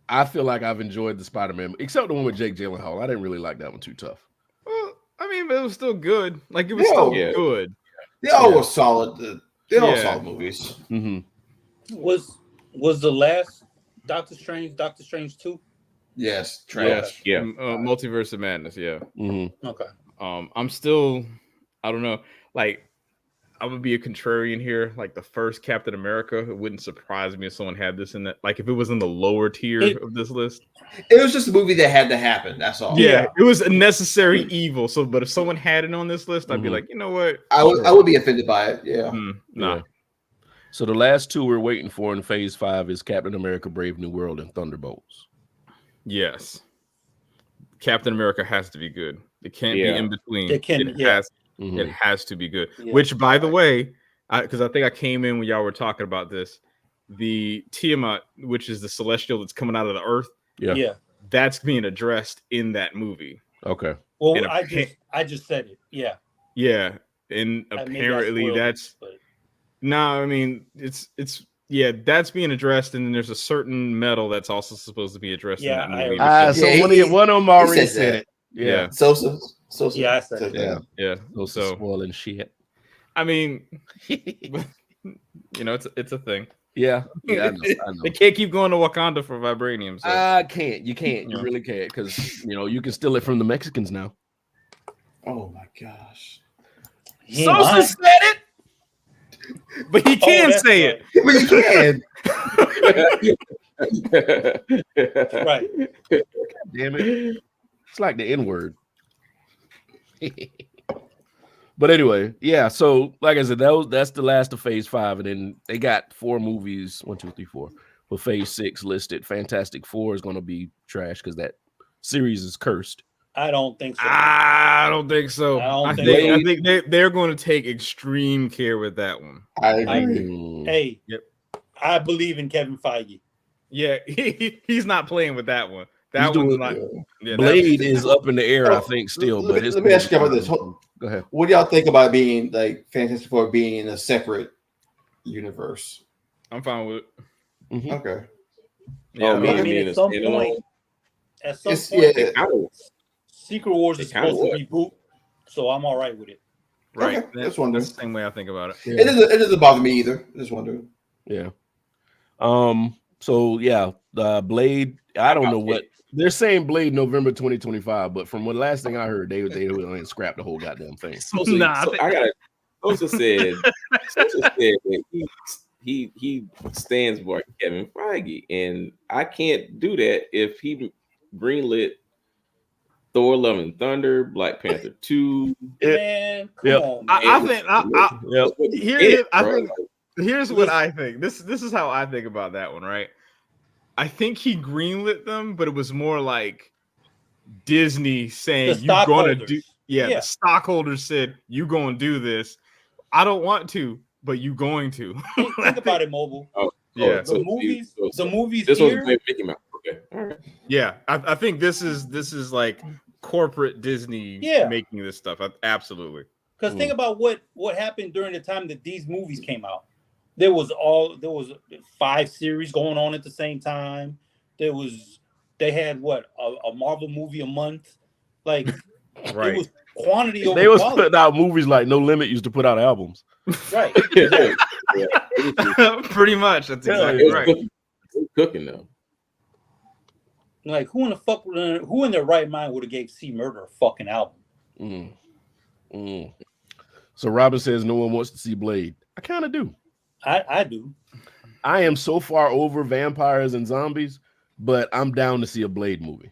I feel like I've enjoyed the Spider-Man, except the one with Jake Gyllenhaal. I didn't really like that one too tough. Well, I mean, but it was still good. Like it was Yeah. still Yeah. good. They all Yeah. were solid. They're all Yeah. solid movies. Mm-hmm. Was the last Doctor Strange 2? Yes, trash. Yeah. Multiverse of Madness. Yeah. Mm-hmm. Okay. I'm still, I don't know. Like, I would be a contrarian here. Like the first Captain America, it wouldn't surprise me if someone had this in that. Like if it was in the lower tier of this list. It was just a movie that had to happen. That's all. Yeah, it was a necessary evil. So, but if someone had it on this list, I'd be Mhm. like, you know what? I would be offended by it. Yeah. Nah. Yeah. So the last two we're waiting for in Phase 5 is Captain America: Brave New World and Thunderbolts. Yes. Captain America has to be good. It can't be Yeah. in between. It can- yeah. has, Mhm. it has to be good. Yeah. Which, by the way, because I think I came in when y'all were talking about this, the Tiamat, which is the celestial that's coming out of the earth, Yeah. Yeah. that's being addressed in that movie. Okay. Well, And I just said it. Yeah. Yeah, and Maybe I apparently spoiled it, that's but- no. I mean, it's yeah, that's being addressed, and then there's a certain metal that's also supposed to be addressed Yeah, in that movie. So Yeah, one of them already said said that. it. Yeah. Sosa. Yeah, I said it. Yeah. yeah, So spoiling shit. I mean, you know, it's a thing. Yeah. Yeah. I know. They can't keep going to Wakanda for vibranium. So. I can't. You can't. You Yeah. really can't, because you can steal it from the Mexicans now. Oh my gosh. He ain't lying. said it, but he can that's say right. it. But you can. Right. Damn it. It's like the N-word. But anyway, yeah. So, like I said, that's the last of Phase 5, and then they got 4 movies, 1, 2, 3, 4, for Phase 6 listed. Fantastic Four is going to be trash because that series is cursed. I don't think so. I don't think so. I don't I think think they're going to take extreme care with that one. I I agree. Mm. Hey, Yep. I believe in Kevin Feige. Yeah, he's not playing with that one. That He's one's doing- not. Yeah, Blade is up in the air, I Oh, think, still. let But me- it's let me ask you about this. Go ahead. What do y'all think about being like Fantastic Four being in a separate universe? I'm fine with it. Mhm. Okay. Yeah, Oh, I man. I mean, mean, mean, at some standalone. point, It's- yeah. They kind of- Secret Wars is They kinda supposed would. to reboot, so I'm all right with it. right. Okay, That- just wondering. That's the same way I think about it. Yeah. It doesn't bother me either. Just wondering. Yeah. So yeah, Blade. I don't know what they're saying. Blade November 2025, but from what last thing I heard, they would scrap the whole goddamn thing. Sosa, Nah, I so think- I gotta. Sosa said that he stands by Kevin Feige, and I can't do that if he greenlit Thor: Love and Thunder, Black Panther 2. Man, come Yep. on, man. I think Yep. I think here's what I think. This is how I think about that one, right? I think he greenlit them, but it was more like Disney saying The you gonna stockholders. do yeah, Yeah. the stockholders said you gonna do this. I don't want to, but you going to. Think about it, Mobile. Yeah. The movies This here. one's playing Mickey Mouse. Okay, all right. Yeah, I think this is like corporate Disney Yeah. making this stuff. Absolutely. Because think about what happened during the time that these movies came out. There was 5 series going on at the same time. They had a Marvel movie a month. Like Right. it was quantity over They was quality. putting out movies like No Limit used to put out albums. Right. Yeah, it was Pretty much. That's Yeah, exactly it was right. cooking. It was cooking though. Like who in their right mind would have gave C Murder a fucking album? Mm. Mm. So Robin says no one wants to see Blade. I kind of do. I do. I am so far over vampires and zombies, but I'm down to see a Blade movie.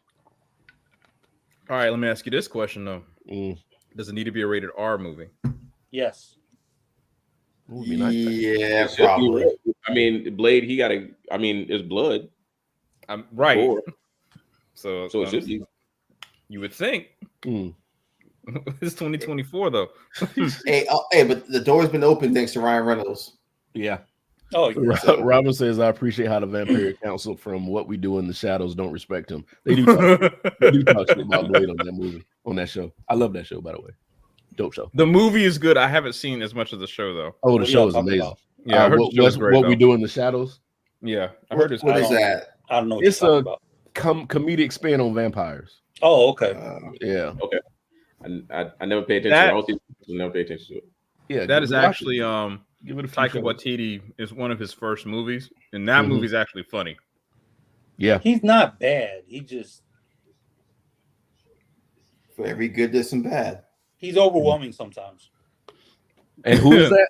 All right, let me ask you this question though. Mm. Does it need to be a rated R movie? Yes. Would be nice. Yeah, It should be probably. right. I mean, Blade. He got to. I mean, it's blood. Right. Gore, So so it should be. you would think Mm. it's 2024 though. Hey, but the door's been open thanks to Ryan Reynolds. Yeah. Oh, yeah. Robin says, I appreciate how the Vampire Council from What We Do in the Shadows don't respect him. They do talk shit about Blade on that movie, on that show. I love that show, by the way. Dope show. The movie is good. I haven't seen as much of the show though. Oh, the What show y'all is talking amazing. about? Yeah, I heard what the show is great. we though. do in the shadows? Yeah, I heard it's. What is I don't- that? I don't know what It's you're talking about. Comedic spin on vampires. Oh, okay. Yeah, I never paid attention. That- I don't never paid attention to it. yeah. That is watch actually it. Give it a few Taika shows. Waititi is one of his first movies, and that Mhm. movie's actually funny. Yeah, He's not bad. He just For every good, there's some bad. he's overwhelming sometimes. and who is that?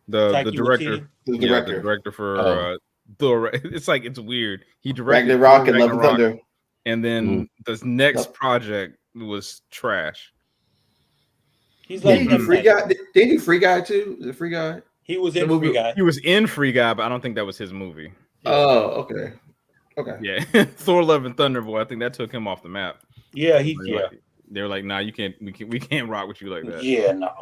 The Taika director, Waititi. The yeah, director. the director for Oh. Thor. It's like it's weird. He directed Ragnarok Thor and Love and Ragnarok, Thunder. and then this next project was trash. He's Did like he do him, Free like- Guy? Did he do Free Guy too? The Free Guy? He was The in movie- Free Guy. He was in Free Guy, but I don't think that was his movie. Oh, okay. Okay. Yeah, Thor: Love and Thunder, boy. I think that took him off the map. Yeah, he They were yeah. like- they were like, "Nah, you can't. We can't rock with you like that." Yeah, no.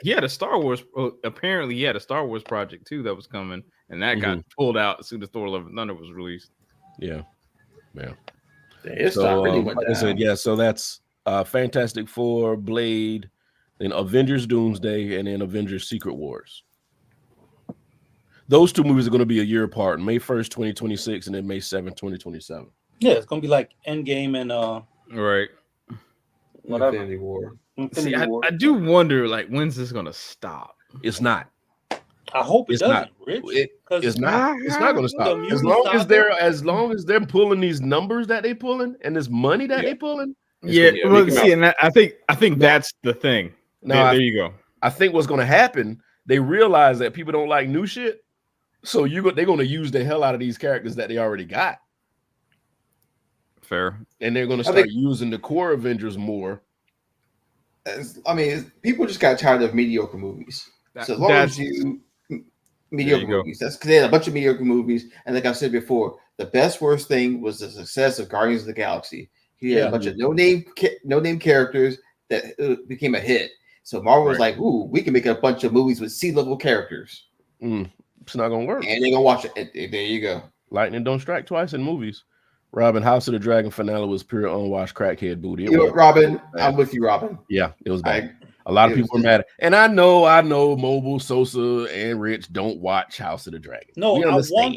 He had a Star Wars. Apparently, he had a Star Wars project too that was coming, and that got pulled out as soon as Thor: Love and Thunder was released. Yeah, It's so, not really went like I said, down. yeah. So that's Fantastic Four, Blade, then Avengers: Doomsday, and then Avengers: Secret Wars. Those two movies are going to be a year apart: May 1st, 2026, and then May 7th, 2027. Yeah, it's gonna be like Endgame and Right. whatever. Infinity War. Infinity See, War. I do wonder, like, when's this gonna stop? It's not. I hope it It's doesn't, not. Rich. It- 'Cause It's not. It's not going to The stop. mutant As long as they're pulling these numbers that they pulling and this money that they pulling. Yeah, gonna- well, Mickey see, and I think that's the thing. Now, There you go. I think what's going to happen, they realize that people don't like new shit, so they're going to use the hell out of these characters that they already got, Fair. and they're going to I start think- using the core Avengers more. I mean, people just got tired of mediocre movies. So as long as you mediocre go. movies, that's because they had a bunch of mediocre movies. And like I said before, the best worst thing was the success of Guardians of the Galaxy. He had a bunch of no name characters that became a hit. So Marvel was like, "Ooh, we can make a bunch of movies with C-level characters, It's not going to work. and they're gonna watch it." And there you go. Lightning don't strike twice in movies. Robin, House of the Dragon finale was pure unwashed crackhead booty. It You know, was- Robin, I'm with you, Robin. Yeah, it was bad. I, A lot of it people were was- mad. And I know Mobile, Sosa, and Rich don't watch House of the Dragon. No, We I understand.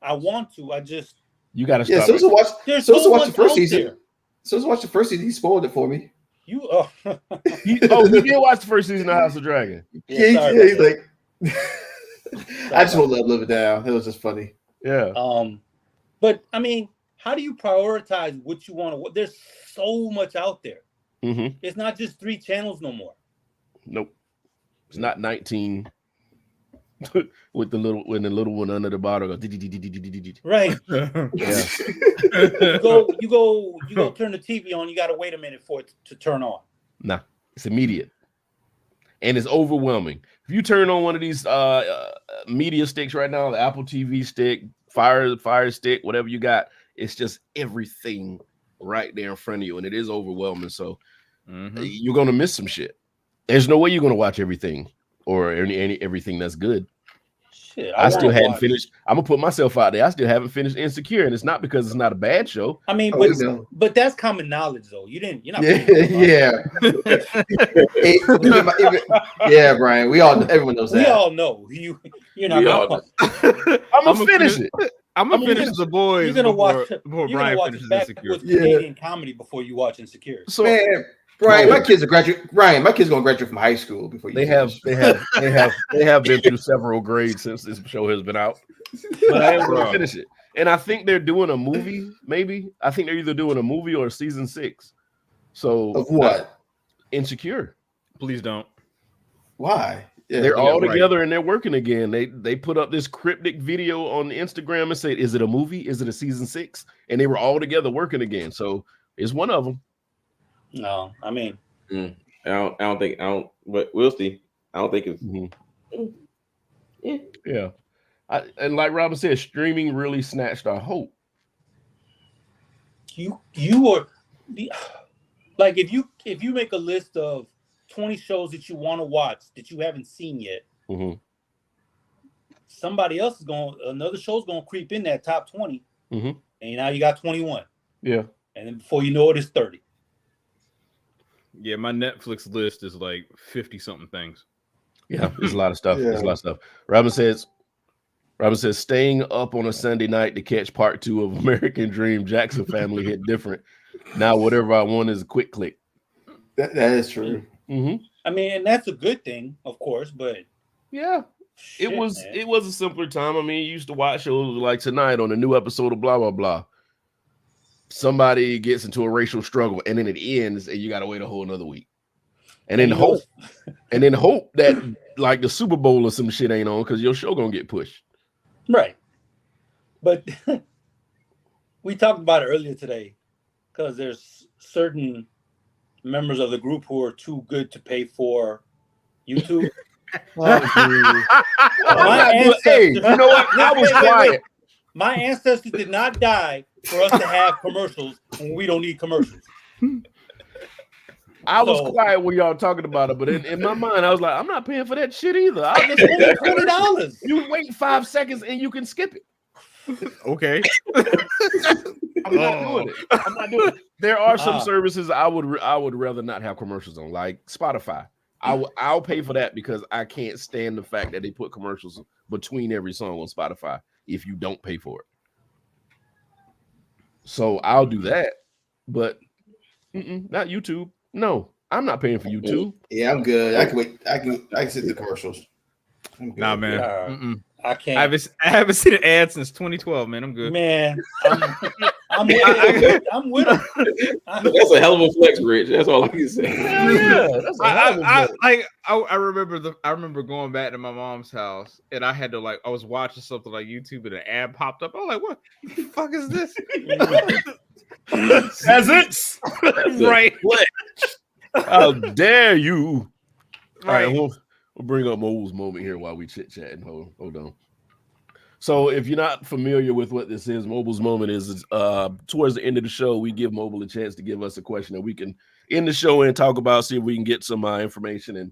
want to. I just You got to yeah, stop. so watch. there's So so watch much the first out season. there. So watch the first season. He spoiled it for me. You He did watch the first season of House of the Dragon. Yeah, sorry he's about like, I just won't let him live it down. It was just funny. Yeah. but I mean, how do you prioritize what you want to? There's so much out there. Mm-hmm. It's not just 3 channels no more. Nope. It's not 19 with the little one under the bottle. Goes, Right. yeah. You go turn the TV on. You got to wait a minute for it to turn on. Nah, it's immediate. And it's overwhelming. If you turn on one of these media sticks right now, the Apple TV stick, Fire stick, whatever you got, it's just everything right there in front of you, and it is overwhelming. So you're gonna miss some shit. There's no way you're gonna watch everything or everything that's good. Shit, I still wanna hadn't watch. finished. I'm gonna put myself out there. I still haven't finished Insecure, and it's not because it's not a bad show. I mean, Oh, but, we know. but that's common knowledge, though. You're not. Yeah. Yeah, Brian. Everyone knows We that. all know you're not. We all gonna- I'm gonna finish it. I'm gonna finish finish- The Boys. You're gonna before, watch. before You're Brian gonna watch finishes back Insecure. with Yeah. Canadian comedy before you watch Insecure. So Man, Brian, my kids are graduate. Brian, my kids gonna graduate from high school before you. they have been through several grades since this show has been out. But I am going to Bro. finish it. And I think they're doing a movie, maybe. I think they're either doing a movie or season 6. So Of what? Insecure. Please don't. Why? Yeah, They're yeah, all right. together and they're working again. They put up this cryptic video on Instagram and said, "Is it a movie? Is it a season 6?" And they were all together working again. So it's one of them. No, I mean, I don't. But we'll see. I don't think it's. Yeah. And like Robin said, streaming really snatched our hope. you are like if you make a list of 20 shows that you want to watch that you haven't seen yet, somebody else another show's gonna creep in that top 20, and now you got 21. Yeah. And then before you know it, it's 30. Yeah, my Netflix list is like 50 something things. Yeah, there's a lot of stuff. There's a Yeah. lot of stuff. Robin says, staying up on a Sunday night to catch part 2 of American Dream Jackson Family hit different. Now whatever I want is a quick click. That is true. Mm-hmm. I mean, and that's a good thing, of course, but Yeah. shit, man. It was a simpler time. I mean, you used to watch shows like tonight on a new episode of blah blah blah. Somebody gets into a racial struggle and then it ends and you gotta wait a whole another week. And then you know- hope that like the Super Bowl or some shit ain't on because your show gonna get pushed. Right. But we talked about it earlier today because there's certain members of the group who are too good to pay for YouTube. Oh, dude. My Hey, you ancestors- know what? I was Wait. quiet. My ancestors did not die for us to have commercials when we don't need commercials. I was So- quiet when y'all talking about it, but in my mind, I was like, I'm not paying for that shit either. I'll just It's only $20. you wait 5 seconds and you can skip it. Okay. I'm not doing it. I'm not doing it. There are some Ah. services I would rather not have commercials on, like Spotify. I'll pay for that because I can't stand the fact that they put commercials between every song on Spotify if you don't pay for it. So I'll do that, but not YouTube. No, I'm not paying for YouTube. Yeah, I'm good. I can wait. I can sit through commercials. I'm good. Nah, man. Mm-mm. I I can't. haven't seen an ad since 2012, man. I'm good. Man, I'm with him. That's a hell of a flex, Rich. That's all I can say. Hell yeah, that's a hell of a vote. I remember going back to my mom's house and I had to I was watching something like YouTube and an ad popped up. I was like, what the fuck is this? Peasants. Right. How dare you? All right, Right. we'll bring up Mobile's moment here while we chit chatting. Hold on. So, if you're not familiar with what this is, Mobile's moment is towards the end of the show, we give Mobile a chance to give us a question that we can end the show and talk about, see if we can get some information and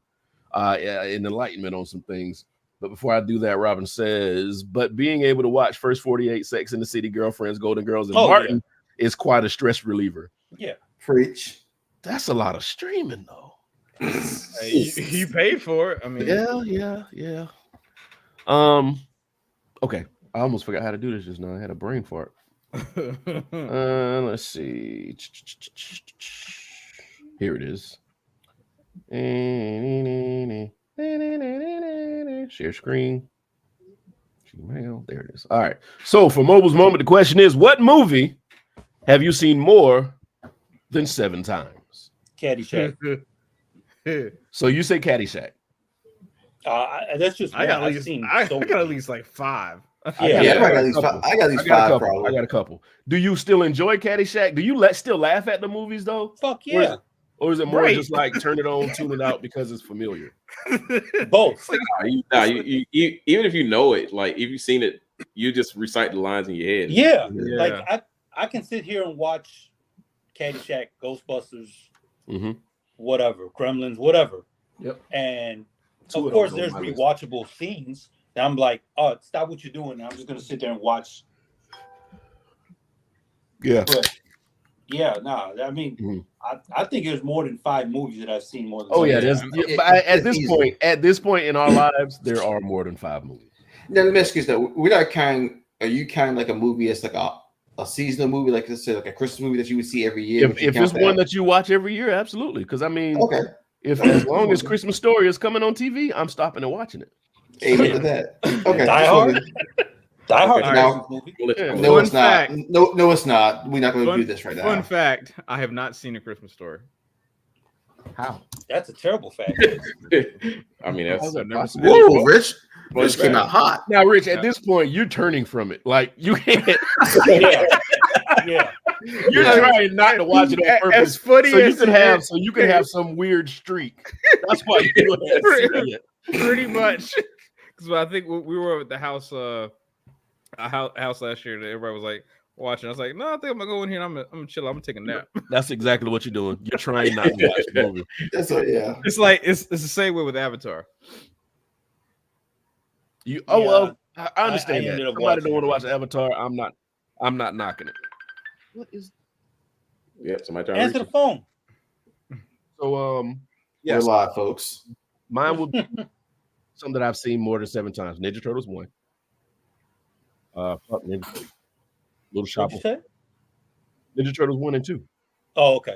enlightenment on some things. But before I do that, Robin says, but being able to watch First 48, Sex in the City, Girlfriends, Golden Girls, and Martin is quite a stress reliever. Yeah. Preach. That's a lot of streaming, though. Hey, you paid for it. I mean, Yeah. Okay. I almost forgot how to do this just now. I had a brain fart. Let's see. Here it is. Share screen. Gmail. There it is. All right. So for Mobile's moment, the question is, what movie have you seen more than 7 times? Caddyshack. So you say Caddyshack. That's just I got one. at I've seen least I so got at many. least like 5. Yeah. Yeah, I got at least five. I got at least I got a five. couple. Probably. I got a couple. Do you still enjoy Caddyshack? Do you still laugh at the movies though? Fuck yeah. Or is it more Right. just like turn it on, tune it out because it's familiar? Both. You, even if you know it, like if you've seen it, you just recite the lines in your head. Yeah. Yeah. Like I can sit here and watch Caddyshack, Ghostbusters, Mm-hmm. whatever, Gremlins, whatever. Yep. And Two of of course, those there's on my list. rewatchable scenes that I'm like, oh, stop what you're doing. I'm just gonna sit there and watch. Yeah. But yeah, I mean, Mhm. I think there's more than 5 movies that I've seen more than. Oh yeah. 7 There's, times. yeah, but at It's this easy. point, in our lives, there are more than 5 movies. Now let me ask you this: though, we're not kind. Are you kind of like a movie that's like a seasonal movie, like let's say like a Christmas movie that you would see every year? If it's one that you watch every year, absolutely. Because I mean, okay, if as long as Christmas Story is coming on TV, I'm stopping and watching it. amen to that. Okay, Die Hard? Die Hard. Okay. Now- movie. Yeah. No, Fun it's not. fact. No, it's not. We're not going to Fun- do this right Fun now. fact: I have not seen A Christmas Story. How? That's a terrible fact. I mean, that's How's that never possible? seen Whoa, Rich! Fun Rich came fact. out hot. Now, Rich, at this point, you're turning from it. Like you can't. yeah. Yeah. You're trying not to watch it on purpose. As funny So you as can it have, is, so you can have some weird streak. That's why you haven't seen it. pretty much. Because I think we were at the house, a house last year that everybody was like watching. I was like, no, I think I'm gonna go in here. And I'm gonna chill. I'm gonna take a nap. That's exactly what you're doing. You're trying not to watch the movie. That's what, yeah. It's like it's the same way with Avatar. Well, I understand I that. ended up Somebody don't watching want to watch Avatar. I'm not knocking it. What is? yeah. Somebody trying Answer to the phone. So We're yes, live, folks. mine will be something that I've seen more than 7 times. Ninja Turtles 1. Fuck Ninja Turtles. Little Shop What'd you of say? Ninja Turtles 1 and 2. Oh, okay.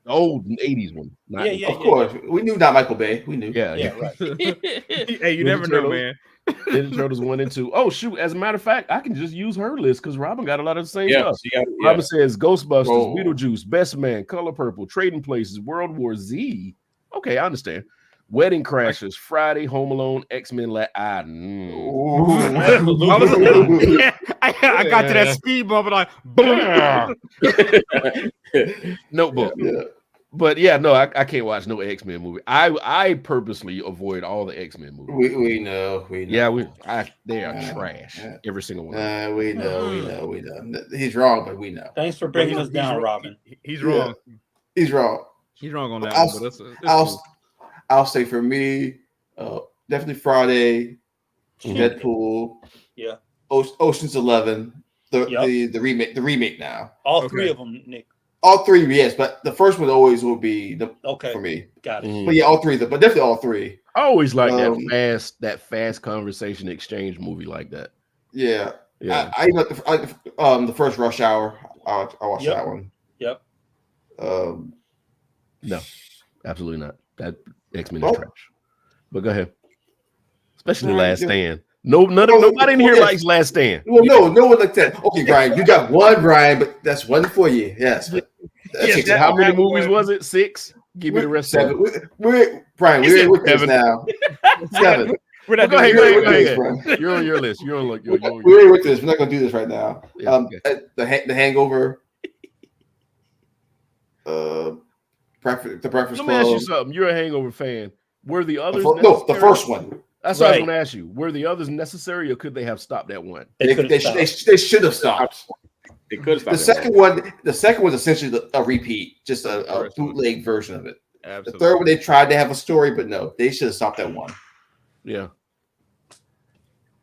The old 80s one. Not Yeah, yeah. Of course, we knew not Michael Bay. We knew. Yeah, Yeah, right. Hey, you Ninja never know, Turtles. man. Ninja Turtles 1 and 2. Oh shoot! As a matter of fact, I can just use her list because Robin got a lot of the same Yeah, stuff. she got Robin says Ghostbusters, Whoa. Beetlejuice, Best Man, Color Purple, Trading Places, World War Z. Okay, I understand. Wedding Crashers, Friday, Home Alone, X-Men. I got to that speed bump and Notebook. Yeah. But yeah, no, I can't watch no X-Men movie. I purposely avoid all the X-Men movies. We know. Yeah, they are Yeah, trash. yeah. Every single one. We know. He's wrong, but we know. Thanks for bringing us he's down, wrong. Robin. He's Yeah. wrong. He's wrong. He's wrong on that I'll- one. But that's cool. I'll say for me, definitely Friday, Deadpool, Yeah. Ocean's 11, Yep. the remake now. All Okay. three of them, Nick. All three, yes, but the first one always will be Okay. for me. Got it. Mhm. But yeah, all three of them, but definitely all three. I always like Um, that fast conversation exchange movie like that. Yeah, Yeah. I like the first Rush Hour. I watched Yep. that one. Yep. No, absolutely not. That X-Men is What? trash. But go ahead. Especially Nah, Last you- Stand. Nobody in here likes Last Stand. Well, no one like that. Okay, Brian, you got one, Brian, but that's one for you. Yes. But that's Yes, it. how many that movies one- was it? 6? Give me the rest of Seven. it. Brian, He said we're with this 7. now. 7. We're Well, not go doing ahead, We're go with ahead, this, go ahead. Brian. You're on your list. You're on your We're with this. We're not going to do this right now. Yeah, okay. The Hangover. The Breakfast Let me Club. ask you something. You're a Hangover fan. Were the others The necessary? first one. That's what I was Right. going to ask you. Were the others necessary, or could they have stopped at one? They could have They stopped. should have stopped. They could The second one was essentially a repeat, just a bootleg version of it. The Absolutely. third one, they tried to have a story, but no, they should have stopped at one. Yeah.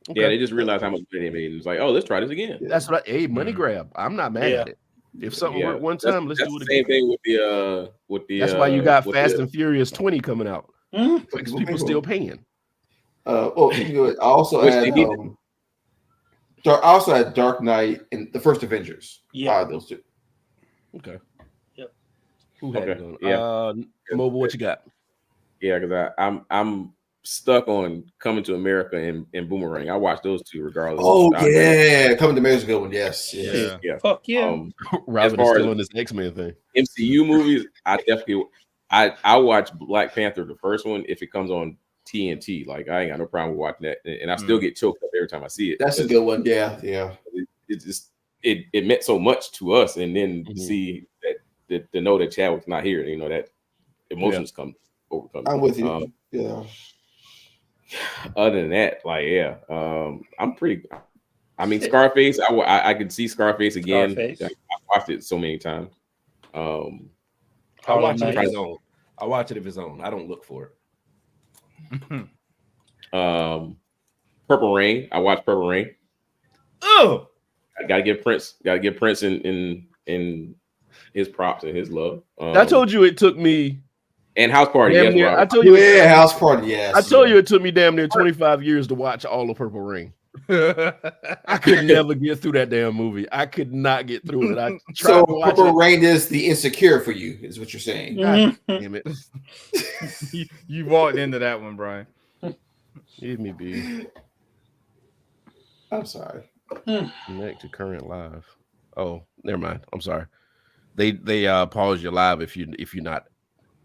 Yeah, they just realized how much money they made. It's like, oh, let's try this again. That's what money Mhm. grab. I'm not mad Yeah. at it. If something Yeah. worked one That's- time, let's that's do it the again. same thing with the. That's why you got with Fast the- and Furious 20 coming out Mhm. because people still paying. I also Which had they needed. Dark Knight and the first Avengers. Yeah. Those two. Okay. Yep. Who had Okay, it going? yeah. Mobile, what you got? Yeah, because I'm stuck on Coming to America and Boomerang. I watch those two regardless. Oh I- yeah, Coming to America's a good one. Yes. Yeah. yeah. Fuck yeah. Robin is far still as- on this X-Men thing. MCU movies, I definitely I watch Black Panther, the first one, if it comes on TNT. Like I ain't got no problem with watching that, and I still get choked up every time I see it. That's a good one. Yeah. It just it meant so much to us, and then Mhm. see that to know that Chadwick's not here, you know, that emotions come overcome. I'm with you. Yeah. Other than that, like I'm pretty. I mean, Scarface. I could see Scarface again. Scarface. I watched it so many times. I Harlem watch it if Nights. it's on. I watch it if it's on. I don't look for it. Purple Rain. I watched Purple Rain. Oh, I gotta give Prince. Gotta give Prince in his props and his love. I told you it took me and House Party. damn Yes, near. Robert. I told you. Yeah, House Party. Yes. I told you it took me damn near 25 years to watch all of Purple Rain. I could never get through that damn movie. I could not get through it. I tried So to watch Purple it. Rain is the insecure for you, is what you're saying. Mhm. Damn it. you walked into that one, Brian. Give me B. I'm sorry. Connect to current live. Oh, never mind. I'm sorry. They pause your live if you're not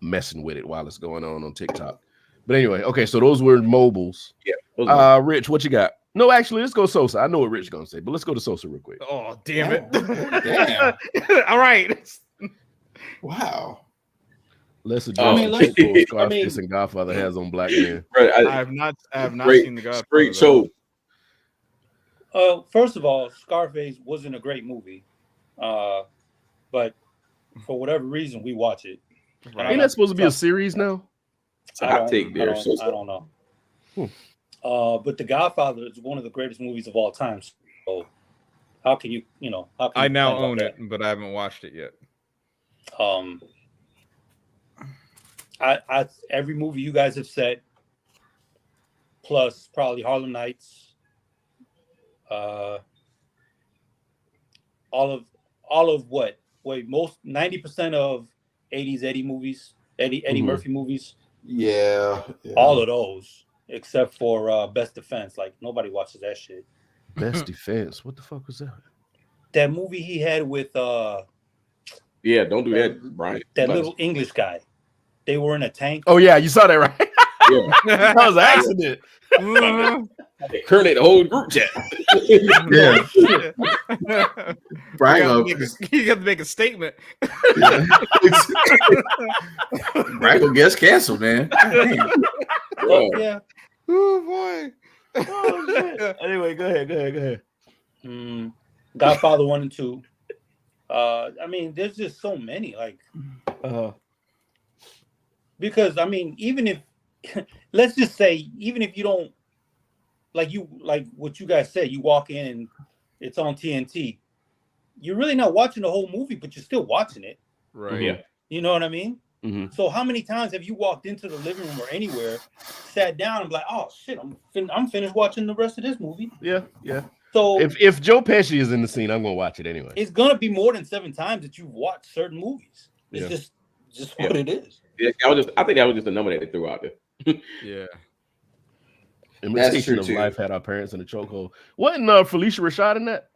messing with it while it's going on TikTok. But anyway, okay. So those were mobiles. Yeah. those are- Rich, what you got? No, actually, let's go Sosa. I know what Rich is gonna say, but let's go to Sosa real quick. Oh, damn it. Damn. All right. Wow. Let's I address mean, the let's- shit I Scarface mean- and Godfather has on black men. Right, I have not straight, seen the Godfather. straight though. show. First of all, Scarface wasn't a great movie, but for whatever reason, we watch it. Right. Ain't that supposed to be a series now? It's a hot take there. I don't know. But The Godfather is one of the greatest movies of all time. So how can you, how can I you now complain own about it, but I haven't watched it yet. that? I every movie you guys have said, plus probably Harlem Nights, all of what? Wait, most 90% of 80s Eddie movies, Eddie Mhm. Murphy movies, Yeah. all of those, except for Best Defense. Like nobody watches that shit. Best Defense. What the fuck was that? That movie he had with Yeah, don't do that, Brian. that little English guy. They were in a tank. Oh yeah, you saw that, right? Yeah. That was an accident. Currently, the whole group chat. Yeah. Brian, You got to make a statement. Brian gonna get us canceled, man. Oh, yeah. Oh boy. Anyway, go ahead. Godfather 1 and 2. I mean, there's just so many. Like, because I mean, even if let's just say, even if you don't like what you guys said, you walk in and it's on TNT, you're really not watching the whole movie, but you're still watching it. Right. Yeah. You know what I mean? Mhm. So how many times have you walked into the living room or anywhere, sat down and be like, oh shit, I'm finished watching the rest of this movie. Yeah. So If Joe Pesci is in the scene, I'm gonna watch it anyway. it's gonna be more than 7 times that you've watched certain movies. It's Yeah. just what it is. Yeah, I think that was just a number that they threw out there. Yeah. Imitation true, of too. Life had our parents in the chokehold. Wasn't Felicia Rashad in that?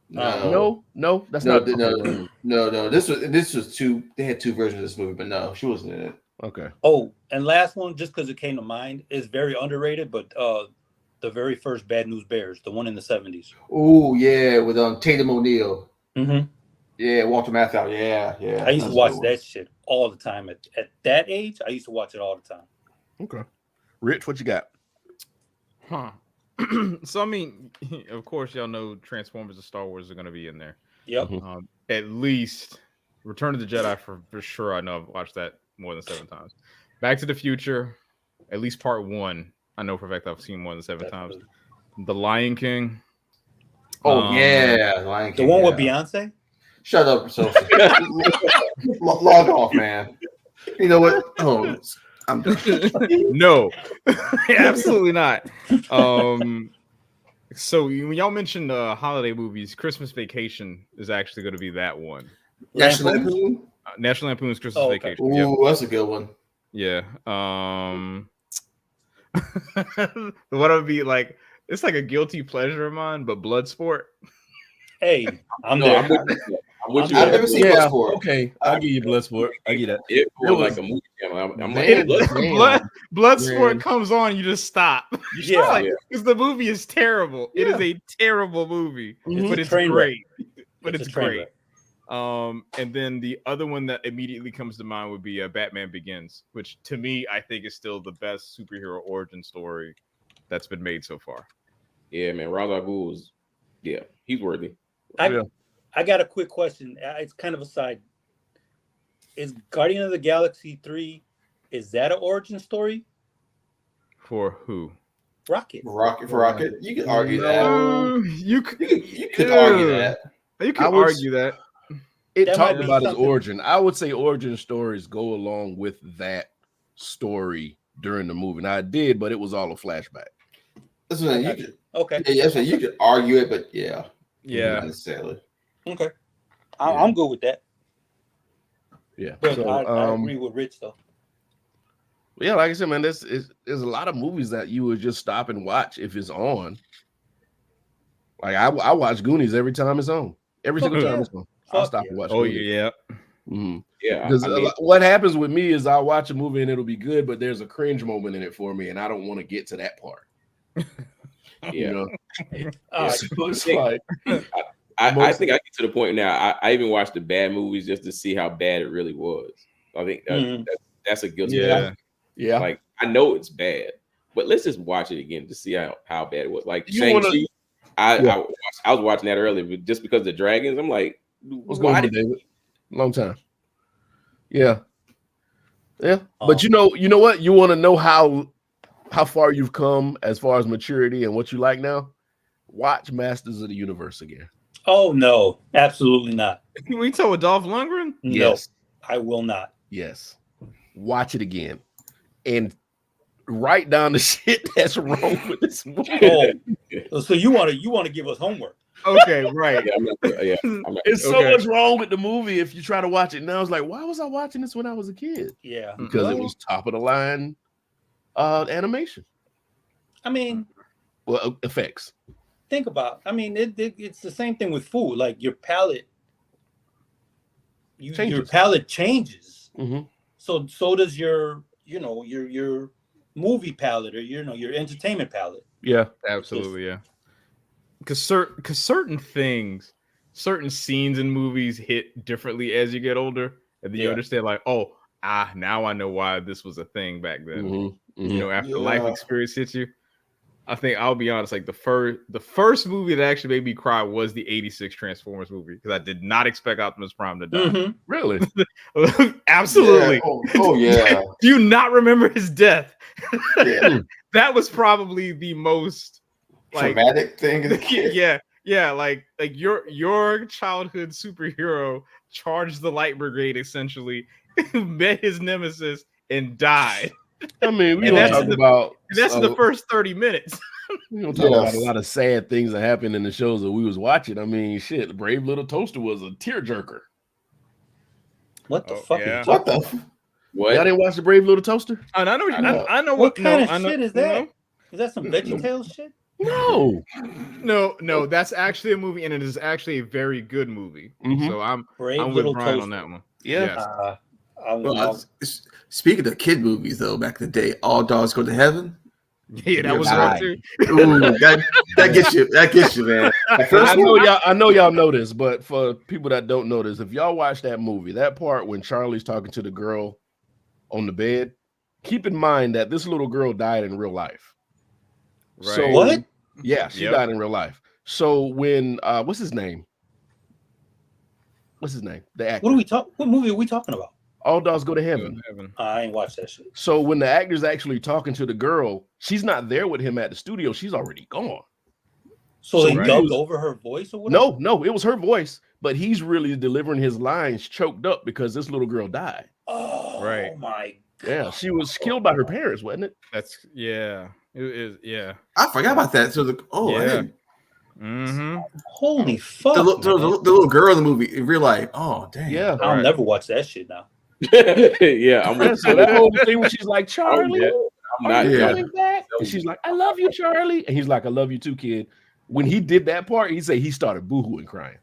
No, that's No, not. no. This was two. They had 2 versions of this movie, but no, she wasn't in it. Okay. Oh, and last one, just because it came to mind, is very underrated, but the very first Bad News Bears, the one in the 70s. Oh yeah, with Tatum O'Neal. Mm-hmm. Yeah, Walter Matthau. Yeah. I used to That's a watch good one. that shit all the time. At that age, I used to watch it all the time. Okay. Rich, what you got? Huh. So I mean, of course, y'all know Transformers and Star Wars are going to be in there. Yep. Mhm. At least Return of the Jedi for sure. I know I've watched that more than 7 times. Back to the Future, at least part 1. I know for a fact I've seen more than 7 times. The Lion King. Oh yeah, Lion The King, one with yeah. Beyonce? Shut up, Sophie. Log off, man. You know what? Oh, I'm done. No, absolutely not. So when y'all mentioned holiday movies, Christmas Vacation is actually going to be that one. National Lampoon. National Lampoon's Christmas Oh, okay. Vacation. Ooh, Yep. that's a good one. Yeah. What would be like? It's like a guilty pleasure of mine, but Bloodsport. Hey, I'm No, there. I'm with you. I've never seen Yeah. Bloodsport. Okay. I'll give you Bloodsport. I get that. It was It was- like a movie channel. I'm like, Man, Blood- Bloodsport Man. comes on, you just stop. Yeah. Because the movie is terrible. It is a terrible movie, Mhm. but it's Train wreck. great. But It's it's a train great. wreck. And then the other one that immediately comes to mind would be Batman Begins, which to me I think is still the best superhero origin story that's been made so far. Yeah, man, Ra's al Ghul was, yeah, he's worthy. Yeah. I got a quick question. It's kind of a side. Is Guardian of the Galaxy 3, is that an origin story? For who? Rocket. Rocket. You could argue that. You could You could argue that. You I could would- argue that. It That talked might be about his something. origin. I would say origin stories go along with that story during the movie. Now it did, but it was all a flashback. That's what you could. Okay. Yeah, that's what you could argue it, but yeah, not Yeah. necessarily. Okay. Yeah. I'm good with that. Yeah. But So, I agree with Rich though. yeah, like I said, man, there's a lot of movies that you would just stop and watch if it's on. Like I watch Goonies every time it's on. Every single Fuck time yeah. it's on. I'll Fuck stop yeah. and watch. Oh Goonies. yeah. Mhm. Yeah, Because I mean, what happens with me is I'll watch a movie and it'll be good, but there's a cringe moment in it for me, and I don't want to get to that part. yeah. You know? All right. So it's like, I think I get to the point now. I even watched the bad movies just to see how bad it really was. I think Mhm. that's a guilty Yeah. pleasure. yeah. Like I know it's bad, but let's just watch it again to see how bad it was. Like You Shang-Chi, wanna- I was watching that earlier, but just because of the dragons, I'm like, What's why going on, did David? Long time. Yeah. Yeah. Oh. But you know what? You want to know how far you've come as far as maturity and what you like now? Watch Masters of the Universe again. Oh no, absolutely not. We talk with Dolph Lundgren. No, Yes. I will not. Yes. watch it again, and write down the shit that's wrong with this movie. Oh, so you want to give us homework? Okay, right. Yeah, I'm not, It's so Okay. much wrong with the movie if you try to watch it now. It's like, why was I watching this when I was a kid? Yeah, Because it was top of the line animation. I mean, Well, effects. think about. I mean, it's the same thing with food. Like your palate, your Changes. palate changes. Mm-hmm. So does your your movie palette or your entertainment palette. Yeah. Absolutely, yeah. Because certain things, certain scenes in movies hit differently as you get older, and then you Yeah. understand, like, now I know why this was a thing back then. Mm-hmm. You know, after life Yeah. experience hits you. I think I'll be honest, like the first movie that actually made me cry was the '86 Transformers movie because I did not expect Optimus Prime to die. Mhm. Really? Absolutely. Yeah. Oh yeah. Do you not remember his death? Yeah. That was probably the most like Traumatic thing. yeah, like your childhood superhero charged the Light Brigade essentially, met his nemesis and died. I mean, we And don't that's talk the- about And that's the first 30 minutes. we don't talk about a Yes. lot of sad things that happened in the shows that we was watching. I mean, shit, Brave Little Toaster was a tearjerker. What the Oh, fuck? yeah. Is What the? Y'all What? didn't watch the Brave Little Toaster? And I know, I know What kind of I know- shit is you that? know? Is that some VeggieTales shit? No. No, that's actually a movie, and it is actually a very good movie. Mhm. So I'm Brave with Little Brian Toaster. on that one. Yeah. Yes. Well, speaking of kid movies, though, back in the day, All Dogs Go to Heaven. Yeah, that was Right. one too. Ooh, that gets you. That gets you, man. The first I know y'all know this, but for people that don't know this, if y'all watch that movie, that part when Charlie's talking to the girl on the bed, keep in mind that this little girl died in real life. Right. So, What? Yeah, she Yep. died in real life. So when what's his name? What's his name? The actor. What movie are we talking about? All Dogs Go to Heaven. I ain't watched that shit. So when the actor's actually talking to the girl, she's not there with him at the studio. She's already gone. So they Right. dubbed over her voice or whatever? No, it was her voice, but he's really delivering his lines choked up because this little girl died. Oh, Right. my God. Yeah, she was killed by her parents, wasn't it? That's yeah. It is yeah. I forgot about that. So I Yeah. didn't- Mm-hmm. Holy fuck. the, man. the little girl in the movie in real life. Oh damn. Yeah. I'll Right. never watch that shit now. Yeah, I'm with So that whole thing when she's like, Charlie, yeah. I'm not. are you Yeah. coming back? And she's like, I love you, Charlie. And he's like, I love you too, kid. When he did that part, he said he started boohooing crying.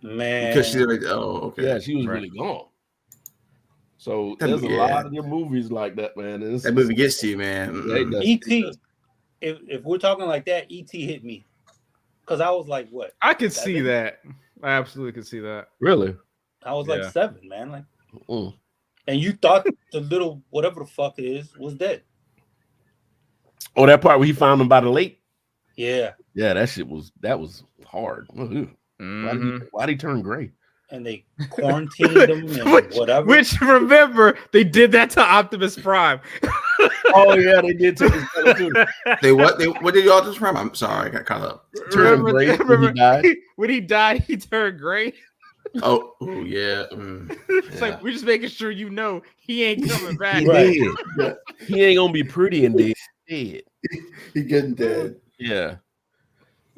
Man. Because she's like, oh okay. Yeah, she was Right. really gone. So That- there's a yeah. lot of your movies like that, man. And it's- That movie gets to you, man. Yeah, it does. E.T. If we're talking like that, E.T. hit me. Because I was like, what? I could see 7? that. I absolutely could see that. Really? I was like Yeah. 7, man. Like, Mm. and you thought the little whatever the fuck it is was dead. Oh, that part where he found him by the lake? Yeah. Yeah, that was hard. Why Mhm. did he turn gray? And they quarantined him and whatever. Which remember they did that to Optimus Prime. Oh yeah, they did take his color too. What did y'all just from? I'm sorry, I got caught up. Turned Remember- gray when he remember- died. When he died, he turned gray. Oh yeah. It's Yeah. like we're just making sure you know he ain't coming back. He Right. dead. He ain't gonna be pretty and dead. Dead. He getting dead. Yeah.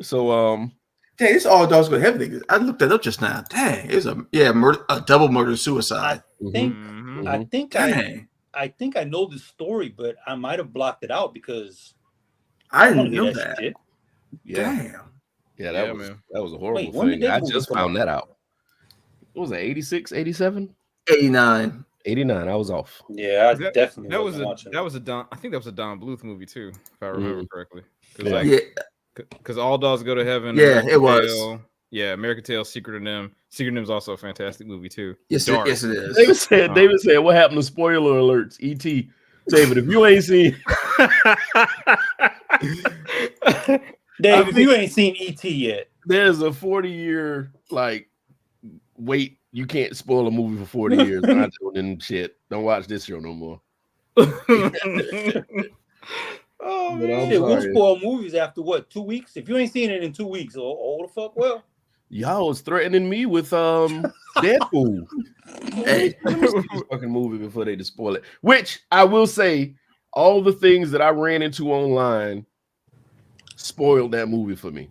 So Dang, it's All Dogs Go to Heaven. I looked that up just now. Dang, it's a double murder suicide. think Mhm. I think Dang, I think I know the story, but I might have blocked it out because I I wanna didn't hear know that. shit. yeah, Damn. yeah, Yeah, that man. was a horrible Wait, when did thing. that I movie just come found out? that out. What was it, 86, 87? 89. 89. I was off. Yeah, I That- definitely That was wasn't a watching that was a Don. I think that was a Don Bluth movie too, if I remember correctly. Yeah. Like, Yeah, because All Dogs Go to Heaven. Yeah, American it was. Tail, yeah, American Tail, Secret of Them. Secret of Them is also a fantastic movie too. yes, Dark. yes, it is. David said, what happened to spoiler alerts? E.T. David, if you ain't seen Dave, if you ain't seen E.T. yet, there's a 40-year wait, you can't spoil a movie for 40 years. I told them shit. Don't watch this show no more. Oh But I'm shit, we'll sorry. spoil movies after what, 2 weeks? If you ain't seen it in 2 weeks, oh the fuck well. Y'all was threatening me with Deadpool. Hey, Let me see this fucking movie before they just spoil it. Which I will say, all the things that I ran into online spoiled that movie for me.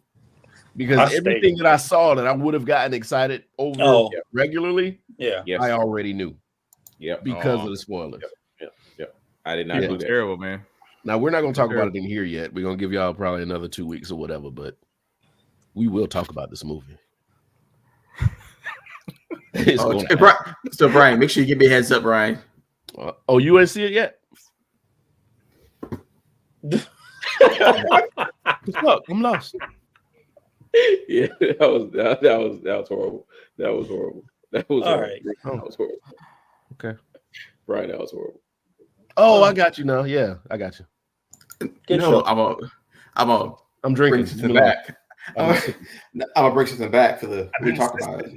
Because I everything that I saw that I would have gotten excited over regularly, Yeah. Yes. I already knew Yep. because of the spoilers. Yep. I did not Yeah. do that. Terrible, man. Now we're not going to talk about it in here yet. We're going to give y'all probably another 2 weeks or whatever, but we will talk about this movie. It's oh, gonna hey, so Brian, make sure you give me a heads up, Brian. oh, you ain't see it yet? Look, I'm lost. Yeah, that was horrible. That was horrible. That was All horrible. right. That was horrible. Okay. Brian, that was horrible. Oh, I got you now. Yeah, I got you. Good No, show. I'm bring drinking. something back. I'm gonna bring something back for the we talk about it.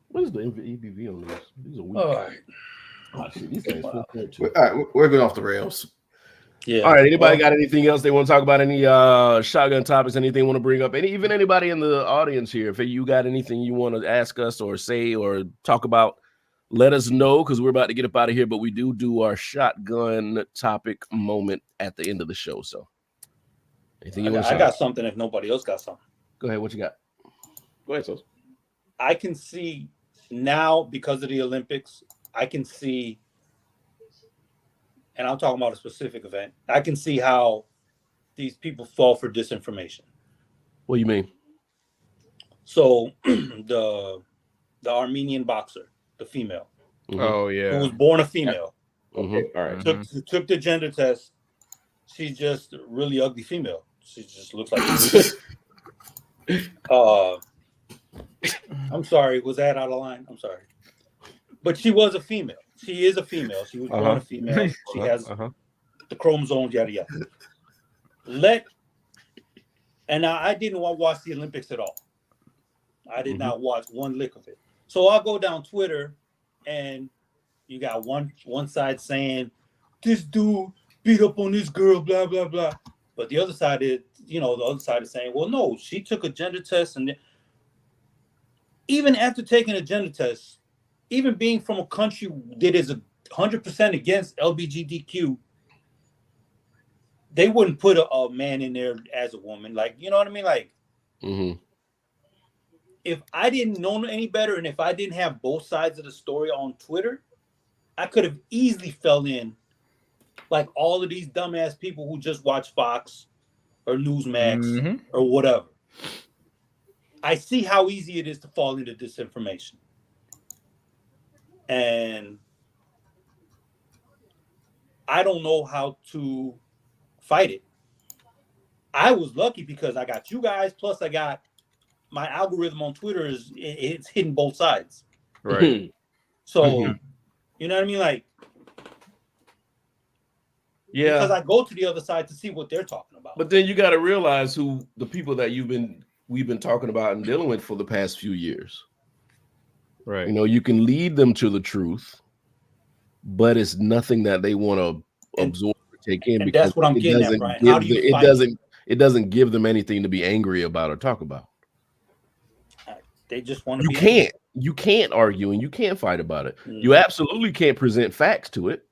What is the EBV on this? These are weak. All right. Oh, shit, these things 4.2. All right, we're going off the rails. Yeah. All right. Anybody got anything else they want to talk about? Any shotgun topics? Anything want to bring up? Even anybody in the audience here? If you got anything you want to ask us or say or talk about, let us know because we're about to get up out of here. But we do our shotgun topic moment at the end of the show. So, anything you want to say? I got something. If nobody else got something, Go ahead. What you got? Go ahead, Sos. I can see now because of the Olympics. I can see, and I'm talking about a specific event. I can see how these people fall for disinformation. What do you mean? So the Armenian boxer, the female, Oh who yeah. was born a female, Okay. All right. took the gender test. She's just a really ugly female. She just looks like. I'm sorry. Was that out of line? I'm sorry. But she was a female. She is a female. She was born a female. She has the chromosomes, yada yada. And I didn't watch the Olympics at all. I did not watch one lick of it. So I'll go down Twitter, and you got one side saying this dude beat up on this girl, blah blah blah. But the other side is, the other side is saying, well, no, she took a gender test, and even after taking a gender test, even being from a country that is 100% against LGBTQ, they wouldn't put a man in there as a woman. Like, you know what I mean? Like, if I didn't know any better, and if I didn't have both sides of the story on Twitter, I could have easily fell in like all of these dumbass people who just watch Fox or Newsmax or whatever. I see how easy it is to fall into disinformation. And I don't know how to fight it. I was lucky because I got you guys, plus I got my algorithm on Twitter it's hitting both sides. Right. So, you know what I mean? Like, Yeah. Because I go to the other side to see what they're talking about. But then you got to realize who the people that we've been talking about and dealing with for the past few years. Right. You can lead them to the truth, but it's nothing that they want to absorb or take in. And because that's what I'm getting at, Brian. How do you fight it doesn't give them anything to be angry about or talk about. They just want to be angry. You can't argue and you can't fight about it. You absolutely can't present facts to it.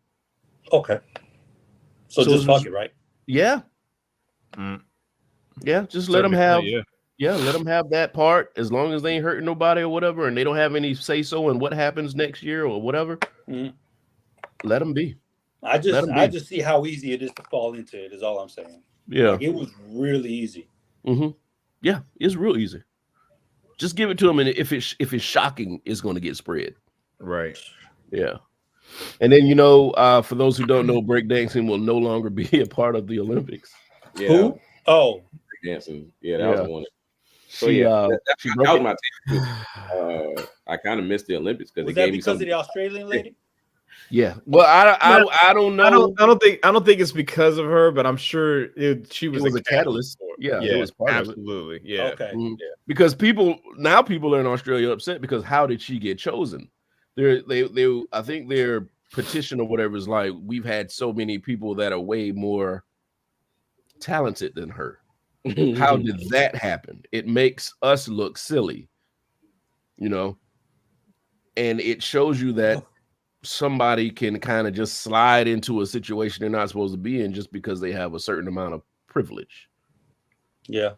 Okay. So just fuck it, right? Yeah. Yeah, just let them have let them have that part as long as they ain't hurting nobody or whatever, and they don't have any say so in what happens next year or whatever. Let them be. I just see how easy it is to fall into it. Is all I'm saying. Yeah, like, it was really easy. Yeah, it's real easy. Just give it to them, and if it's shocking, it's going to get spread. Right. Yeah. And then for those who don't know, breakdancing will no longer be a part of the Olympics. Yeah. Who? Oh, dancing. Yeah, that was one. So she that was my take. I kind of missed the Olympics because was that because of the Australian lady? Yeah. Well, I don't know. I don't think it's because of her, but I'm sure she was a catalyst. Yeah, it was part absolutely. of it. Yeah. Okay. Yeah. Because people are in Australia upset because how did she get chosen? I think their petition or whatever is like, we've had so many people that are way more talented than her. How did that happen? It makes us look silly. you know, and it shows you that somebody can kind of just slide into a situation they're not supposed to be in just because they have a certain amount of privilege. Yeah.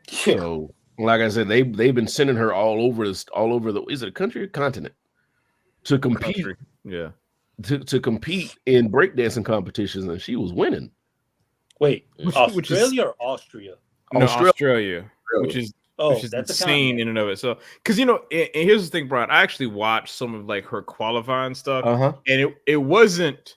So, like I said, they've been sending her all over the is it a country or continent to compete? Country. Yeah. To compete in breakdancing competitions, and she was winning. Wait, Which Australia or Austria? No, Australia. Australia, which is That's insane in and of itself. Because and here's the thing, Brian. I actually watched some of like her qualifying stuff, and it wasn't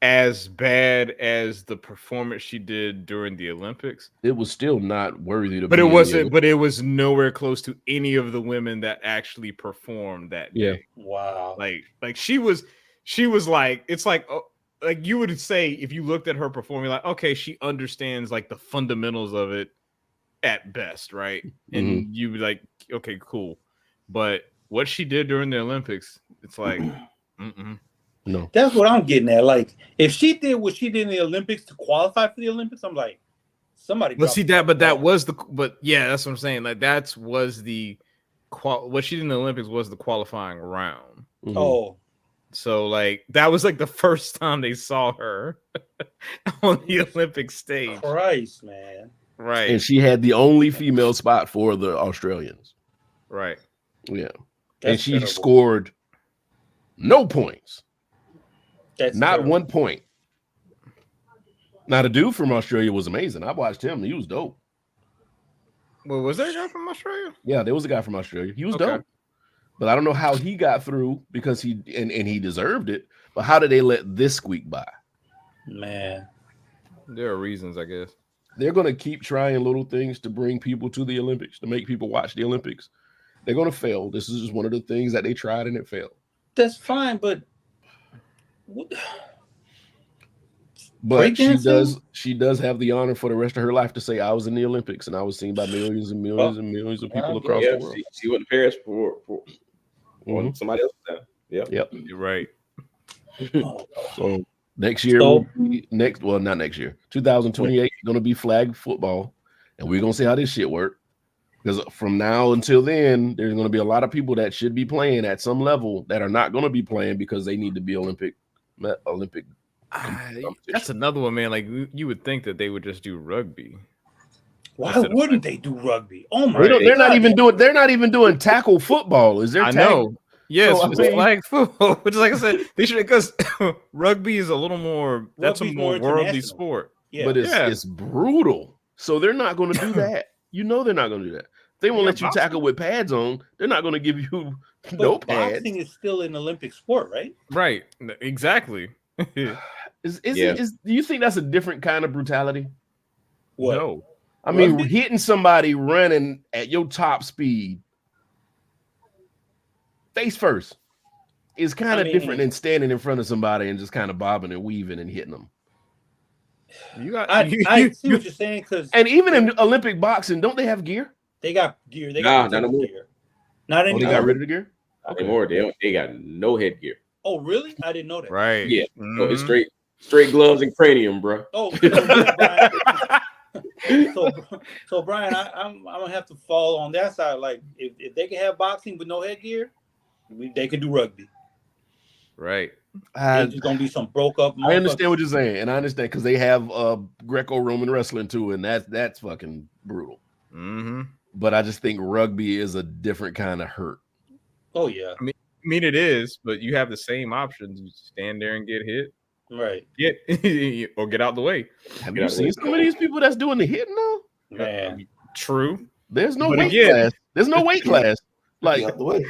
as bad as the performance she did during the Olympics. It was still not worthy to. But it wasn't. But it was nowhere close to any of the women that actually performed that day. Wow. Like she was like, it's like you would say if you looked at her performing, like, okay, she understands like the fundamentals of it at best, right? And you would like, okay, cool. But what she did during the Olympics, it's like, no. That's what I'm getting at. Like, if she did what she did in the Olympics to qualify for the Olympics, I'm like, somebody. But see that, but yeah, that's what I'm saying. Like what she did in the Olympics was the qualifying round. Oh, so like that was like the first time they saw her on the Olympic stage. Christ, man. Right. And she had the only female spot for the Australians. Right. Yeah. That's and she terrible. scored no points. That's not terrible. 1 point. Now the dude from Australia was amazing. I watched him. He was dope. Well, was there a guy from Australia? Yeah, there was a guy from Australia. He was dope. But I don't know how he got through because he deserved it. But how did they let this squeak by? Man. There are reasons, I guess. They're going to keep trying little things to bring people to the Olympics, to make people watch the Olympics. They're going to fail. This is just one of the things that they tried and it failed. That's fine, but she does have the honor for the rest of her life to say, I was in the Olympics and I was seen by millions and millions and millions of people across the world. She went to Paris for somebody else. Yep. You're right. So next year, not next year, 2028, going to be flag football. And we're going to see how this shit works. Because from now until then, there's going to be a lot of people that should be playing at some level that are not going to be playing because they need to be Olympic. That's another one, man. Like you would think that they would just do rugby. Why wouldn't they do rugby? Oh my! They're not even doing tackle football. Is there? I know. Yes, so, it's flag football. Which, like I said, they should, because rugby is a little more. That's a more worldly sport. Yeah. But it's brutal. So they're not going to do that. You know they're not going to do that. They won't let you tackle with pads on. They're not going to give you no pads. Boxing is still an Olympic sport, right? Right. Exactly. Do you think that's a different kind of brutality? What? No. I mean, hitting somebody running at your top speed, face first, is kind of different than standing in front of somebody and just kind of bobbing and weaving and hitting them. I see what you're saying, and even in Olympic boxing, don't they have gear? They got gear. They got gear. Not anymore. They got rid of the gear? Not anymore. They got no headgear. Oh, really? I didn't know that. Right. Yeah. So it's straight gloves and cranium, bro. Oh, so Brian, I'm gonna have to fall on that side. Like, if they can have boxing with no headgear, they can do rugby. Right. It's just gonna be some broke up. I understand what you're saying, and I understand because they have Greco-Roman wrestling too, and that's fucking brutal. Mm-hmm. But I just think rugby is a different kind of hurt. Oh yeah. I mean it is, but you have the same options. You stand there and get hit. Right. Or get out the way. Have you seen some of these people that's doing the hitting now? Man. True. There's no weight class. There's no weight class. Like out the way.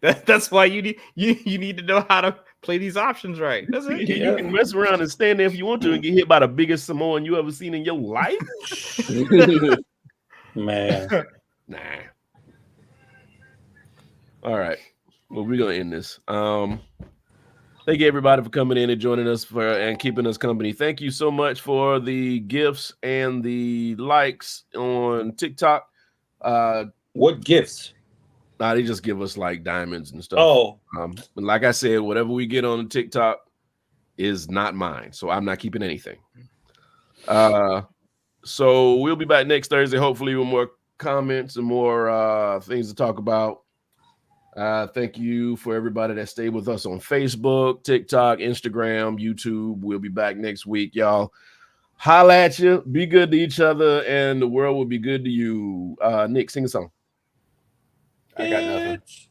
That's why you need to know how to play these options right. That's it. You can mess around and stand there if you want to and get hit by the biggest Samoan you ever seen in your life. Man. Nah. All right. Well, we're gonna end this. Thank you everybody for coming in and joining us and keeping us company. Thank you so much for the gifts and the likes on TikTok. What gifts? Nah, they just give us like diamonds and stuff. Oh, like I said, whatever we get on TikTok is not mine, so I'm not keeping anything. So we'll be back next Thursday, hopefully with more comments and more things to talk about. Thank you for everybody that stayed with us on Facebook, TikTok, Instagram, YouTube. We'll be back next week, y'all. Holla at you. Be good to each other, and the world will be good to you. Nick, sing a song. I got nothing. Bitch.